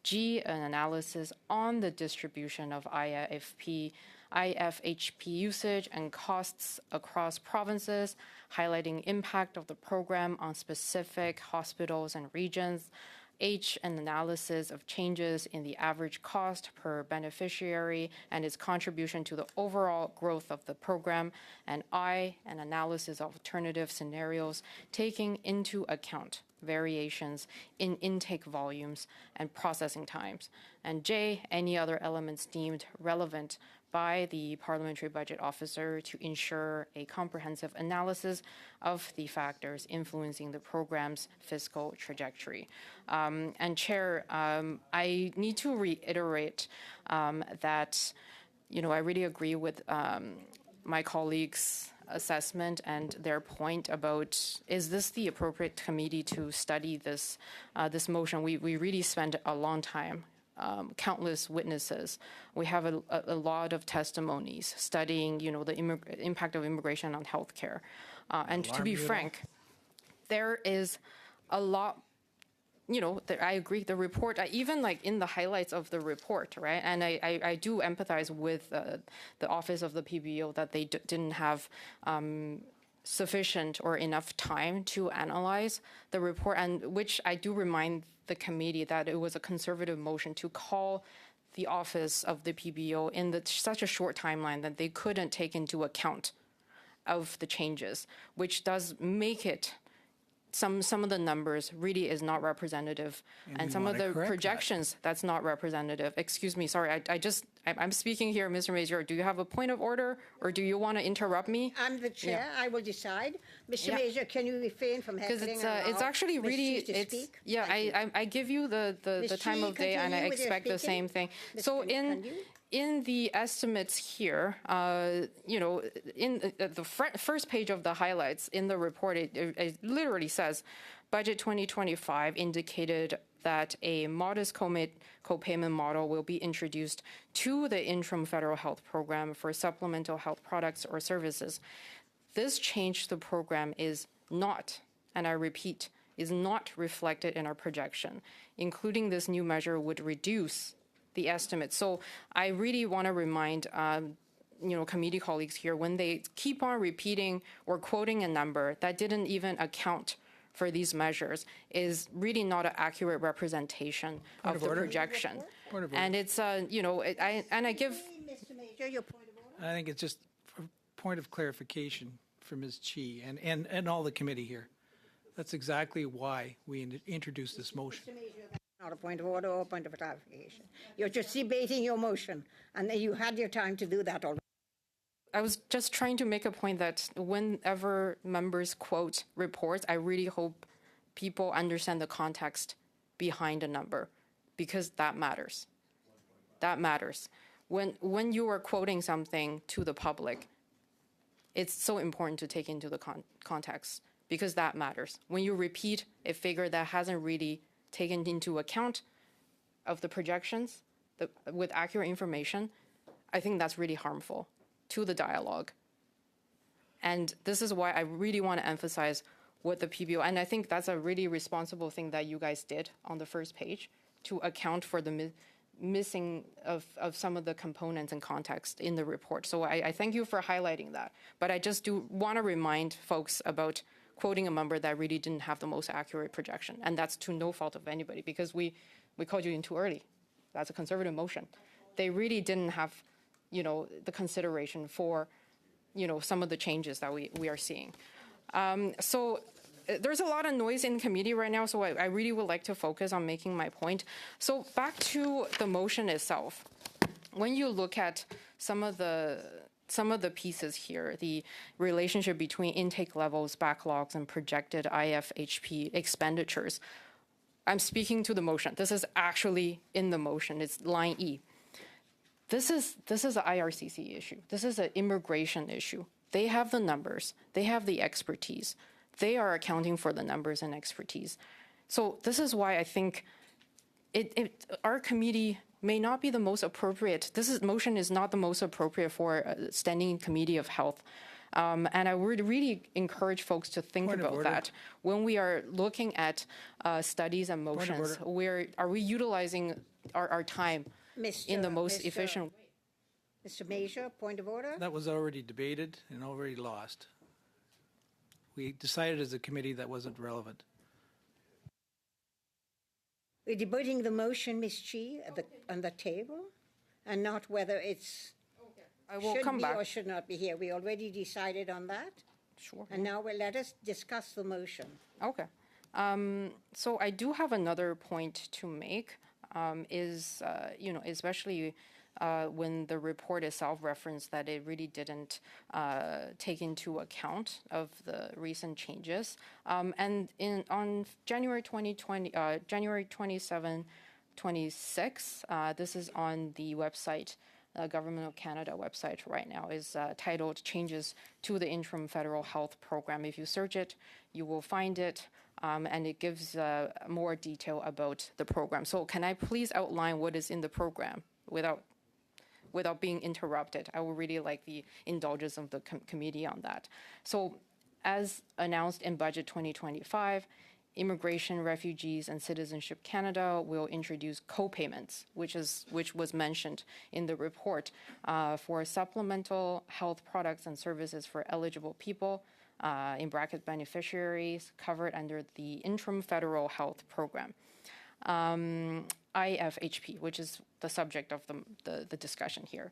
G, an analysis on the distribution of IFHP usage and costs across provinces, highlighting impact of the program on specific hospitals and regions. H, an analysis of changes in the average cost per beneficiary and its contribution to the overall growth of the program. And I, an analysis of alternative scenarios taking into account variations in intake volumes and processing times. And J, any other elements deemed relevant by the Parliamentary Budget Officer to ensure a comprehensive analysis of the factors influencing the program's fiscal trajectory. And Chair, I need to reiterate that, I really agree with my colleagues' assessment and their point about, is this the appropriate committee to study this motion? We really spent a long time, countless witnesses. We have a lot of testimonies studying, the impact of immigration on healthcare. And to be frank, there is a lot. I agree. The report, even like in the highlights of the report, right? And I do empathize with the office of the PBO that they didn't have sufficient or enough time to analyze the report, and which I do remind the committee that it was a conservative motion to call the office of the PBO in such a short timeline that they couldn't take into account of the changes, which does make it some of the numbers really is not representative, and some of the projections that's not representative. Excuse me, sorry, I'm speaking here, Mr. Major. Do you have a point of order, or do you want to interrupt me? I'm the chair. I will decide. Mr. Yeah. Major, can you refrain from Because heckling? it's actually Ms. really, Chi to it's, speak? yeah, I give you the Ms. time Chi, of day, and I continue with your expect the speaking. same thing. Ms. So Can you? in the estimates here, in the first page of the highlights in the report, it literally says, Budget 2025 indicated that a modest co-payment model will be introduced to the interim federal health program for supplemental health products or services. This change to the program is not, and I repeat, is not reflected in our projection. Including this new measure would reduce the estimate. So I really want to remind committee colleagues here, when they keep on repeating or quoting a number that didn't even account for these measures, is really not an accurate representation of the projection. Point of order. And it's, I give. Mr. Major, your point of order? I think it's just a point of clarification for Ms. Chi and all the committee here. That's exactly why we introduced this motion. Mr. Major, that's not a point of order or a point of clarification. You're just debating your motion, and you had your time to do that already. I was just trying to make a point that whenever members quote reports, I really hope people understand the context behind a number, because that matters. That matters. When you are quoting something to the public, it's so important to take into the context, because that matters. When you repeat a figure that hasn't really taken into account of the projections with accurate information, I think that's really harmful to the dialogue. And this is why I really want to emphasize what the PBO, and I think that's a really responsible thing that you guys did on the first page, to account for the missing of some of the components and context in the report. So I thank you for highlighting that. But I just do want to remind folks about quoting a number that really didn't have the most accurate projection. And that's to no fault of anybody, because we called you in too early. That's a conservative motion. They really didn't have the consideration for, some of the changes that we are seeing. So there's a lot of noise in committee right now, so I really would like to focus on making my point. So back to the motion itself. When you look at some of the pieces here, the relationship between intake levels, backlogs, and projected IFHP expenditures, I'm speaking to the motion. This is actually in the motion. It's line E. This is an IRCC issue. This is an immigration issue. They have the numbers. They have the expertise. They are accounting for the numbers and expertise. So this is why I think our committee may not be the most appropriate. Motion is not the most appropriate for a standing committee of health. And I would really encourage folks to think about that when we are looking at studies and motions. Are we utilizing our time in the most efficient way? Mr. Major, point of order? That was already debated and already lost. We decided as a committee that wasn't relevant. We're debating the motion, Ms. Chi, on the table, and not whether it's I will should come be back. or should not be here. We already decided on that. Sure. And now let us discuss the motion. Okay. So I do have another point to make, especially when the report itself referenced that it really didn't take into account of the recent changes. And on January 27, 26, this is on the website, Government of Canada website right now, is titled Changes to the Interim Federal Health Program. If you search it, you will find it, and it gives more detail about the program. So can I please outline what is in the program without being interrupted? I would really like the indulgence of the committee on that. So as announced in Budget 2025, Immigration, Refugees, and Citizenship Canada will introduce co-payments, which was mentioned in the report, for supplemental health products and services for eligible people, in bracket beneficiaries, covered under the Interim Federal Health Program. IFHP, which is the subject of the discussion here.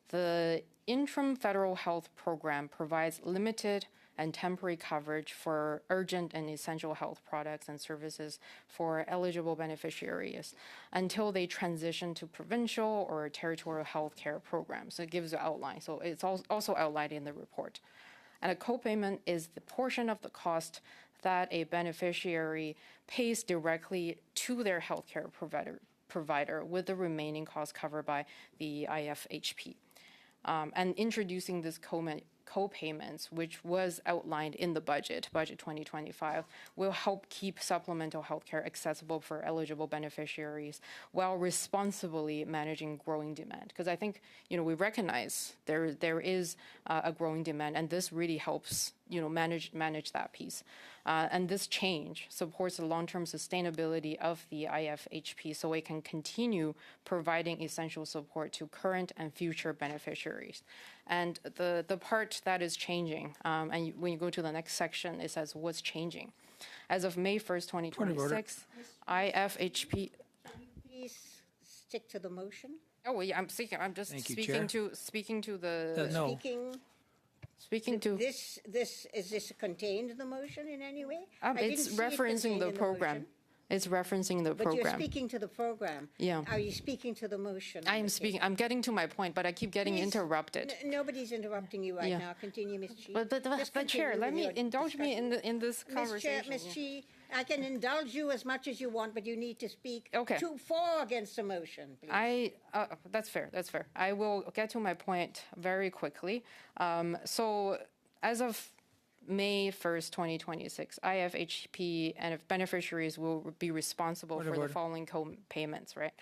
The Interim Federal Health Program provides limited and temporary coverage for urgent and essential health products and services for eligible beneficiaries until they transition to provincial or territorial health care programs. So it gives an outline. So it's also outlined in the report. And a copayment is the portion of the cost that a beneficiary pays directly to their healthcare provider, with the remaining costs covered by the IFHP. And introducing this co-payments, which was outlined in the budget 2025, will help keep supplemental healthcare accessible for eligible beneficiaries while responsibly managing growing demand. Because I think we recognize there is a growing demand, and this really helps manage that piece. And this change supports the long-term sustainability of the IFHP so it can continue providing essential support to current and future beneficiaries. And the part that is changing, and when you go to the next section, it says what's changing. As of May 1st, 2026, IFHP... Please stick to the motion. Oh, yeah, I'm just Thank you, speaking to the... No. Speaking to... Is this contained in the motion in any way? I didn't It's see it referencing contained the in program. motion. It's referencing the But program. you're speaking to the program. Yeah. Are you speaking to the motion? I am speaking. I'm getting to my point, but I keep getting Please, interrupted. Nobody's interrupting you right Yeah. now. Continue, Ms. Chi. But Just Chair, continue let with me your indulge me in this conversation. Ms. Chi, I can indulge you as much as you want, but you need to speak Okay. for or against the motion, please. That's fair. That's fair. I will get to my point very quickly. So, as of May 1st, 2026, IFHP and beneficiaries will be responsible for the following co-payments, right?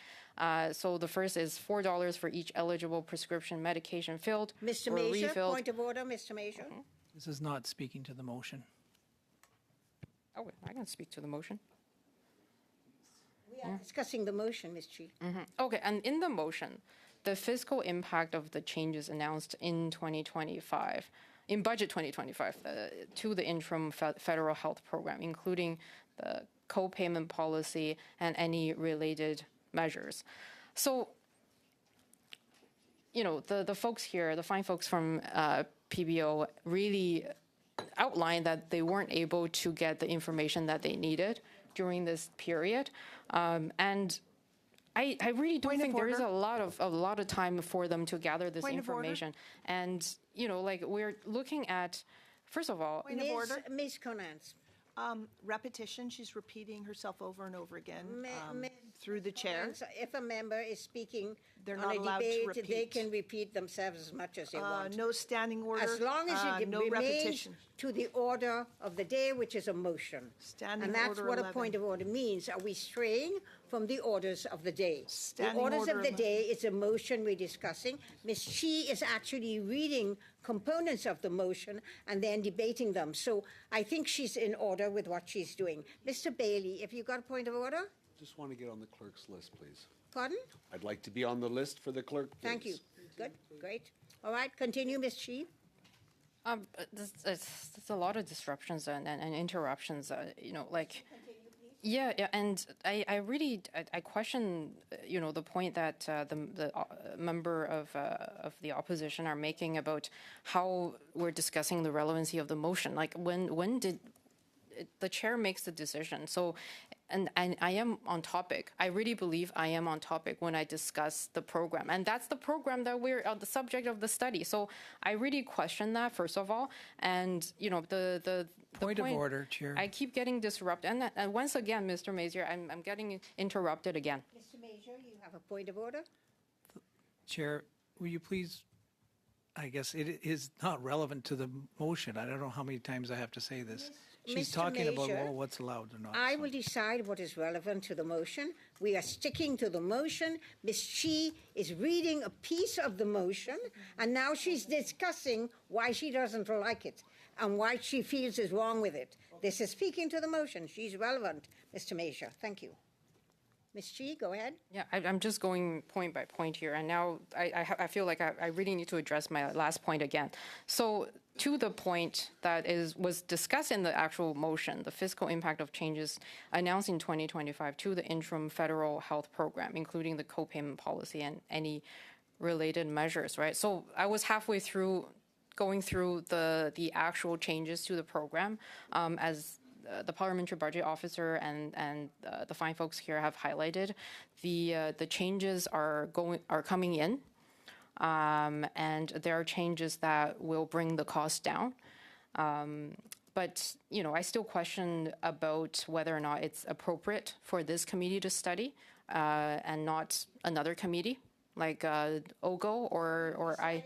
So the first is $4 for each eligible prescription medication filled Mr. or Major, refilled. point of order, Mr. Major. This is not speaking to the motion. Oh, wait, I can speak to the motion. We are discussing the motion, Ms. Chi. Okay, and in the motion, the fiscal impact of the changes announced in 2025, in budget 2025, to the interim federal health program, including the co-payment policy and any related measures. So, the folks here, the fine folks from PBO really outlined that they weren't able to get the information that they needed during this period. And I really don't think there is a lot of time for them to gather this information. And, we're looking at, first of all... Ms. Conants. Repetition, she's repeating herself over and over again through the chair. If a member is speaking They're on not a allowed to debate, repeat. they can repeat themselves as much as they want. No standing order. As long as it no remains repetition. to the order of the day, which is a motion. Standing And that's order what 11. a point of order means. Are we straying from the orders of the day? Standing the orders order of the 11. day is a motion we're discussing. Ms. Chi is actually reading components of the motion and then debating them. So I think she's in order with what she's doing. Mr. Bailey, if you got a point of order? Just want to get on the clerk's list, please. Pardon? I'd like to be on the list for the clerk, please. Thank you. Good, great. All right, continue, Ms. Chi. There's a lot of disruptions and interruptions, Yeah, and I really question, the point that the member of the opposition are making about how we're discussing the relevancy of the motion. Like, when did the chair makes the decision? So, and I am on topic. I really believe I am on topic when I discuss the program, and that's the program that we're the subject of the study. So I really question that, first of all, and the Point of order, Chair. I keep getting disrupted, and once again, Mr. Mazier, I'm getting interrupted again. Mr. Major, you have a point of order? Chair, will you please, I guess it is not relevant to the motion. I don't know how many times I have to say this. She's Mr. talking about Major, what's allowed or not. I will decide what is relevant to the motion. We are sticking to the motion. Ms. Chi is reading a piece of the motion, and now she's discussing why she doesn't like it and why she feels is wrong with it. This is speaking to the motion. She's relevant, Mr. Major. Thank you. Ms. Chi, go ahead. Yeah, I'm just going point by point here, and now I feel like I really need to address my last point again. So, to the point that was discussed in the actual motion, the fiscal impact of changes announced in 2025 to the interim federal health program, including the co-payment policy and any related measures, right? So I was halfway through going through the actual changes to the program, as the parliamentary budget officer and the fine folks here have highlighted. The changes are coming in. And there are changes that will bring the cost down. But, I still question about whether or not it's appropriate for this committee to study and not another committee like OGO or I.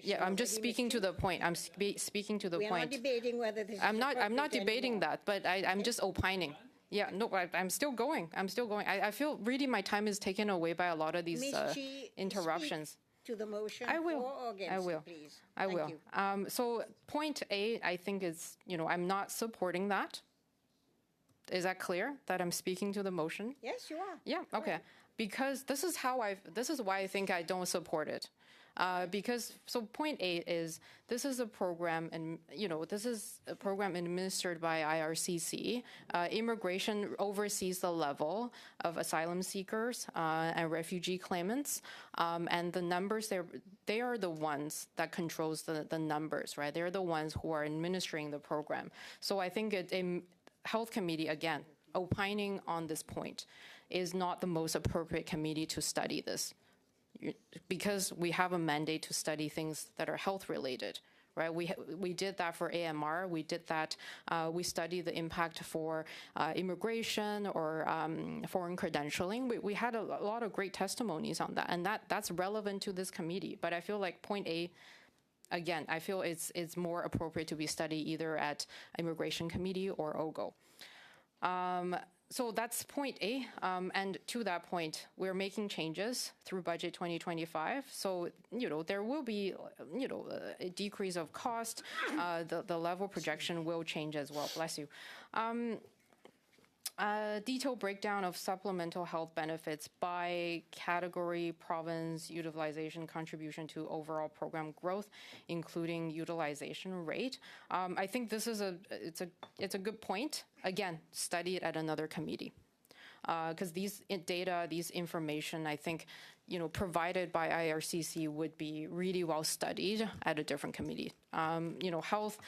Yeah, I'm just speaking to the point. I'm speaking to the point. We are not debating whether this is I'm not appropriate debating anymore. that, but I'm just opining. Yeah, no, I'm still going. I feel really my time is taken away by a lot of these Ms. Chi, interruptions. to the motion? I will. For or against I it, will. please? I Thank will. you. So point A, I think is, I'm not supporting that. Is that clear that I'm speaking to the motion? Yes, you are. Yeah, okay. Because this is why I think I don't support it. So point A is this is a program, and this is a program administered by IRCC. Immigration oversees the level of asylum seekers and refugee claimants, and the numbers they are the ones that controls the numbers, right? They're the ones who are administering the program. So I think a health committee, again, opining on this point is not the most appropriate committee to study this, because we have a mandate to study things that are health related, right? We did that for AMR. We did that. We studied the impact for immigration or foreign credentialing. We had a lot of great testimonies on that, and that's relevant to this committee. But I feel like point A, again, I feel it's more appropriate to be studied either at Immigration Committee or OGO. So that's point A. And to that point, we're making changes through Budget 2025. So, there will be, a decrease of cost. The level projection will change as well. Bless you. Detailed breakdown of supplemental health benefits by category, province, utilization contribution to overall program growth, including utilization rate. I think this is it's a good point. Again, study it at another committee, because these data, these information, I think, provided by IRCC would be really well studied at a different committee. Health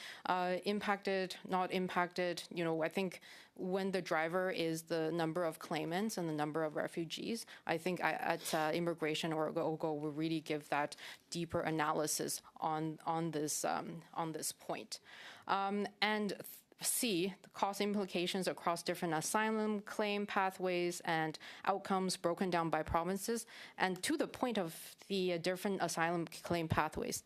impacted, not impacted. I think when the driver is the number of claimants and the number of refugees, I think at Immigration or OGO will really give that deeper analysis on this point. And C, the cost implications across different asylum claim pathways and outcomes broken down by provinces. And to the point of the different asylum claim pathways,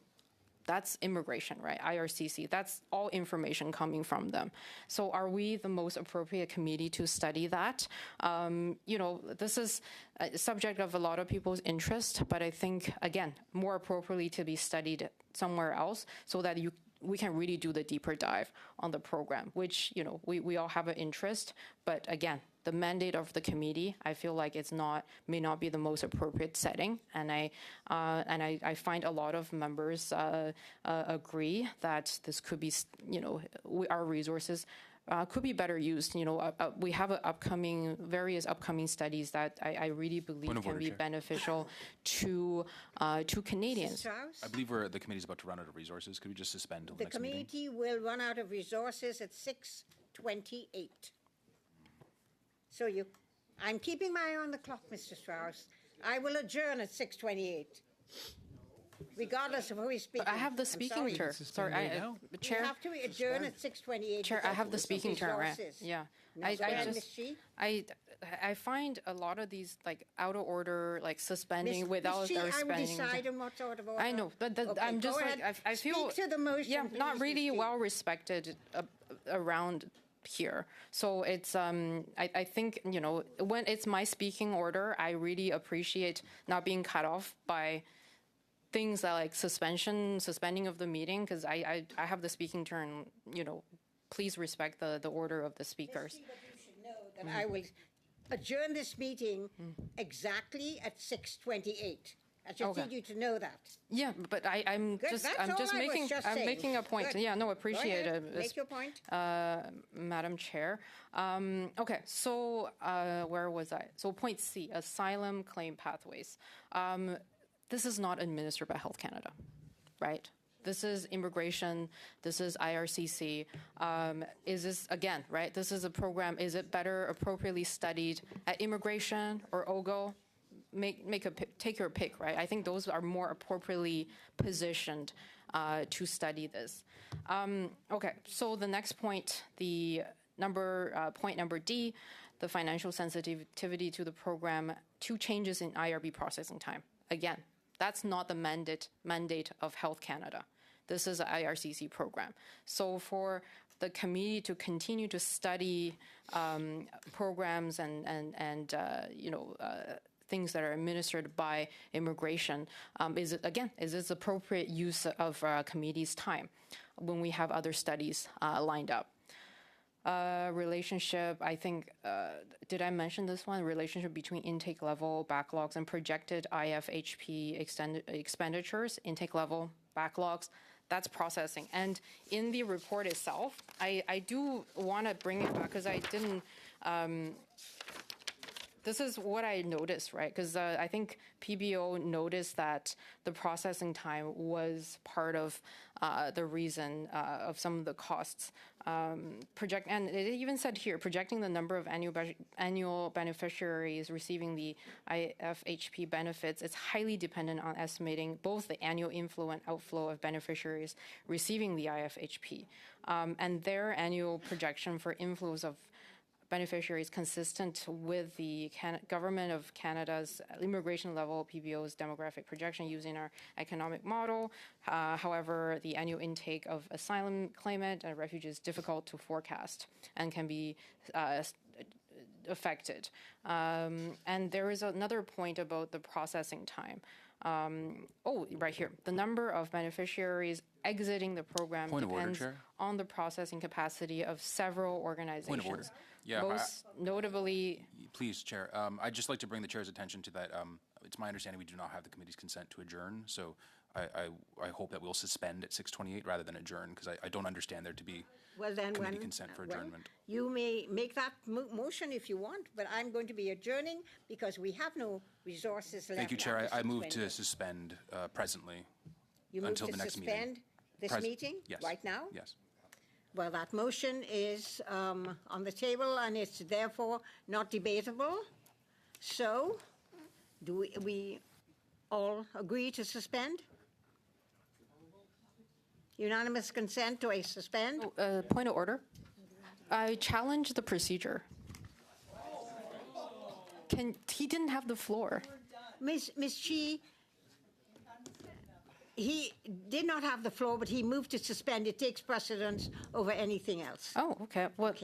that's immigration, right? IRCC, that's all information coming from them. So are we the most appropriate committee to study that? This is a subject of a lot of people's interest, but I think, again, more appropriately to be studied somewhere else so that we can really do the deeper dive on the program, which, we all have an interest. But again, the mandate of the committee, I feel like may not be the most appropriate setting. And I find a lot of members agree that this could be, our resources could be better used. We have various upcoming studies that I really believe can be beneficial to Canadians. I believe the committee's about to run out of resources. Could we just suspend until the next meeting? The committee will run out of resources at 6:28. So I'm keeping my eye on the clock, Mr. Strauss. I will adjourn at 6:28. Regardless of who is speaking. I have the speaking turn. Sorry, Chair. You have to adjourn at 6:28. Chair, I have the speaking turn, right? Yeah. I find a lot of these out of order, suspending without suspending. I will decide on what's out of order. I know, but I'm just I feel speak to the motion. Yeah, please, not really well respected around here. So it's I think when it's my speaking order, I really appreciate not being cut off by things like suspending of the meeting, because I have the speaking turn. Please respect the order of the speakers. But you should know that I will adjourn this meeting exactly at 6:28. I just need you to know that. Yeah, but I'm just making a point. Good. Yeah, no, appreciate Go ahead. it. Make your point. Madam Chair. Okay, so where was I? So point C, asylum claim pathways. This is not administered by Health Canada, right? This is immigration. This is IRCC. Is this, again, right? This is a program. Is it better appropriately studied at immigration or OGO? Take your pick, right? I think those are more appropriately positioned to study this. Okay, so the next point, point number D, the financial sensitivity to the program, 2 changes in IRB processing time. Again, that's not the mandate of Health Canada. This is an IRCC program. So for the committee to continue to study programs and things that are administered by immigration, is this appropriate use of committee's time when we have other studies lined up? Relationship, I think, did I mention this one? Relationship between intake level, backlogs, and projected IFHP expenditures, intake level, backlogs, that's processing. And in the report itself, I do want to bring it back because I didn't, this is what I noticed, right? Because I think PBO noticed that the processing time was part of the reason of some of the costs. And it even said here, projecting the number of annual beneficiaries receiving the IFHP benefits is highly dependent on estimating both the annual inflow and outflow of beneficiaries receiving the IFHP, and their annual projection for inflows of beneficiaries consistent with the Government of Canada's immigration level PBO's demographic projection using our economic model. However, the annual intake of asylum claimant and refugees is difficult to forecast and can be affected. And there is another point about the processing time. Right here. The number of beneficiaries exiting the program depends on the processing capacity of several organizations. Point of order. Yeah, most notably. Please, Chair. I'd just like to bring the Chair's attention to that. It's my understanding we do not have the committee's consent to adjourn, so I hope that we'll suspend at 6:28 rather than adjourn, because I don't understand there to be committee consent for adjournment. You may make that motion if you want, but I'm going to be adjourning because we have no resources left. Thank you, Chair. I move to suspend presently until the next meeting. You move to suspend this meeting? Yes. Right now? Yes. Well, that motion is on the table, and it's therefore not debatable. So, do we all agree to suspend? Unanimous consent to a suspend? Point of order. I challenge the procedure. He didn't have the floor. Ms. Chi, he did not have the floor, but he moved to suspend. It takes precedence over anything else. Oh, okay. Well,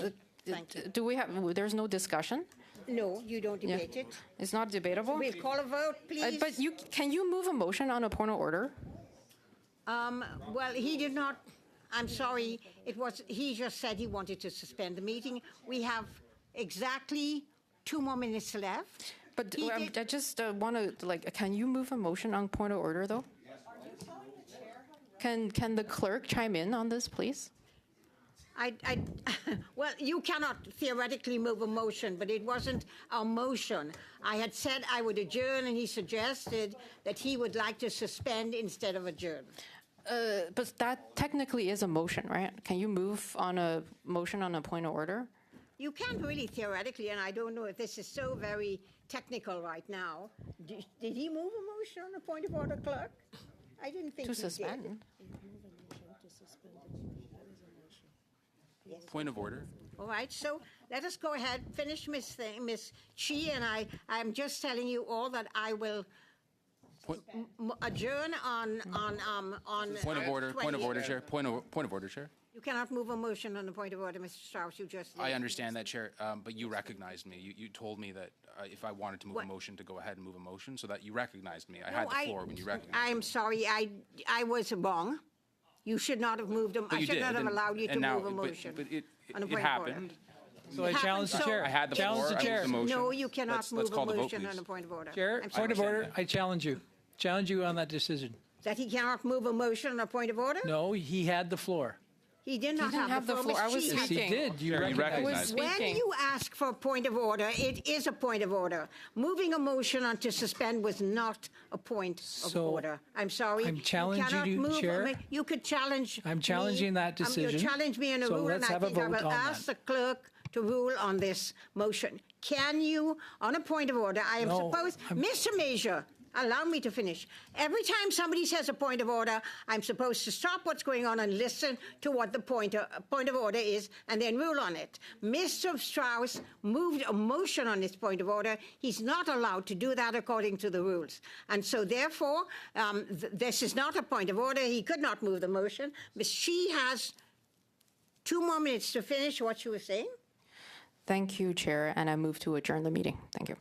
Thank you. do we have? There's no discussion. No, you don't debate it. It's not debatable. We'll call a vote, please. But can you move a motion on a point of order? Well, he did not. I'm sorry. He just said he wanted to suspend the meeting. We have exactly 2 more minutes left. But I just want to, can you move a motion on point of order, though? Can the clerk chime in on this, please? Well, you cannot theoretically move a motion, but it wasn't a motion. I had said I would adjourn, and he suggested that he would like to suspend instead of adjourn. But that technically is a motion, right? Can you move on a motion on a point of order? You can't really theoretically, and I don't know if this is so very technical right now. Did he move a motion on a point of order, clerk? I didn't think to he suspend. did. Yes. Point of order. All right, so let us go ahead, finish Ms. Chi, and I'm just telling you all that I will adjourn on Point of order. Point of order, Chair. Point of order, Chair. You cannot move a motion on the point of order, Mr. Strauss. You just. I understand that, Chair, but you recognized me. You told me that if I wanted to move a motion, to go ahead and move a motion, so that you recognized me. I had the floor when you recognized me. I'm sorry. I was wrong. You should not have moved them. I should not have allowed you to move a motion. But it happened. So I challenge the chair. I had the challenge floor. the chair. No, you cannot move a motion on a please. point of order. Chair, I'm point of sorry. order. I challenge you. Challenge you on that decision. That he cannot move a motion on a point of order? No, he had the floor. He did not have the floor. I was Ms. Chi. Yes, he did. You recognized. When you ask for a point of order, it is a point of order. Moving a motion on to suspend was not a point of order. I'm sorry. I'm challenging cannot you, move. Chair. You could challenge. I'm challenging that decision. You challenge me in a So rule, and let's I have a think I vote will on ask that. the clerk to rule on this motion. Can you, on a point of order, I am No, supposed, Mr. Major, allow me to finish. Every time somebody says a point of order, I'm supposed to stop what's going on and listen to what the point of order is and then rule on it. Mr. Strauss moved a motion on his point of order. He's not allowed to do that according to the rules. And so therefore, this is not a point of order. He could not move the motion. Ms. Chi has 2 more minutes to finish what she was saying. Thank you, Chair, and I move to adjourn the meeting. Thank you.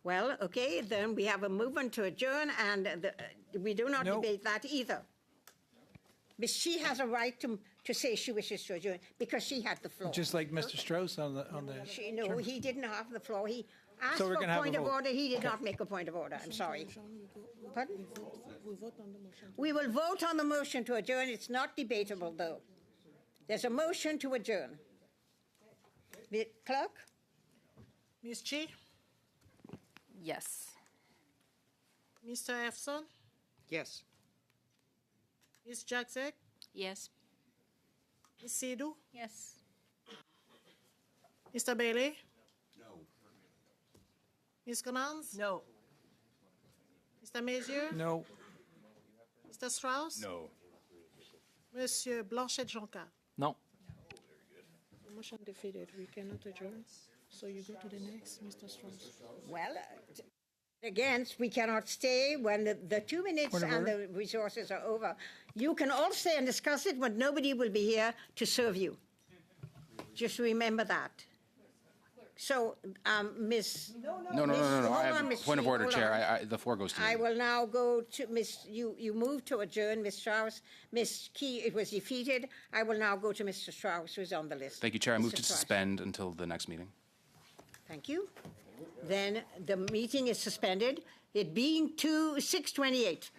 Well, okay, then we have a movement to adjourn, and we do not No. debate that either. But she has a right to say she wishes to adjourn because she had the floor. Just like Mr. Strauss on the. No, he didn't have the floor. He asked So we're for gonna a have a point of vote. order. He did not make a point of order. I'm sorry. Pardon? We vote on the motion. We will vote on the motion to adjourn. It's not debatable, though. There's a motion to adjourn. Clerk? Ms. Chi? Yes. Mr. Efson? Yes. Ms. Jaczek? Yes. Ms. Sidhu? Yes. Mr. Bailey? No. Ms. Conans? No. Mr. Messier? No. Mr. Strauss? No. Monsieur Blanchet-Jonca? Non. Motion defeated. We cannot adjourn. So you go to the next, Mr. Strauss. Well, against, we cannot stay when the 2 minutes Point of and order. the resources are over. You can all stay and discuss it, but nobody will be here to serve you. Just remember that. So, Ms. No. I have Ms. point of Chi, order, hold Chair. on. The floor goes to I you. will now go to Ms. You moved to adjourn, Ms. Strauss. Ms. Key, it was defeated. I will now go to Mr. Strauss, who's on the list. Thank you, Chair. I move Mr. to Strauss. suspend until the next meeting. Thank you. Then the meeting is suspended, it being 6:28.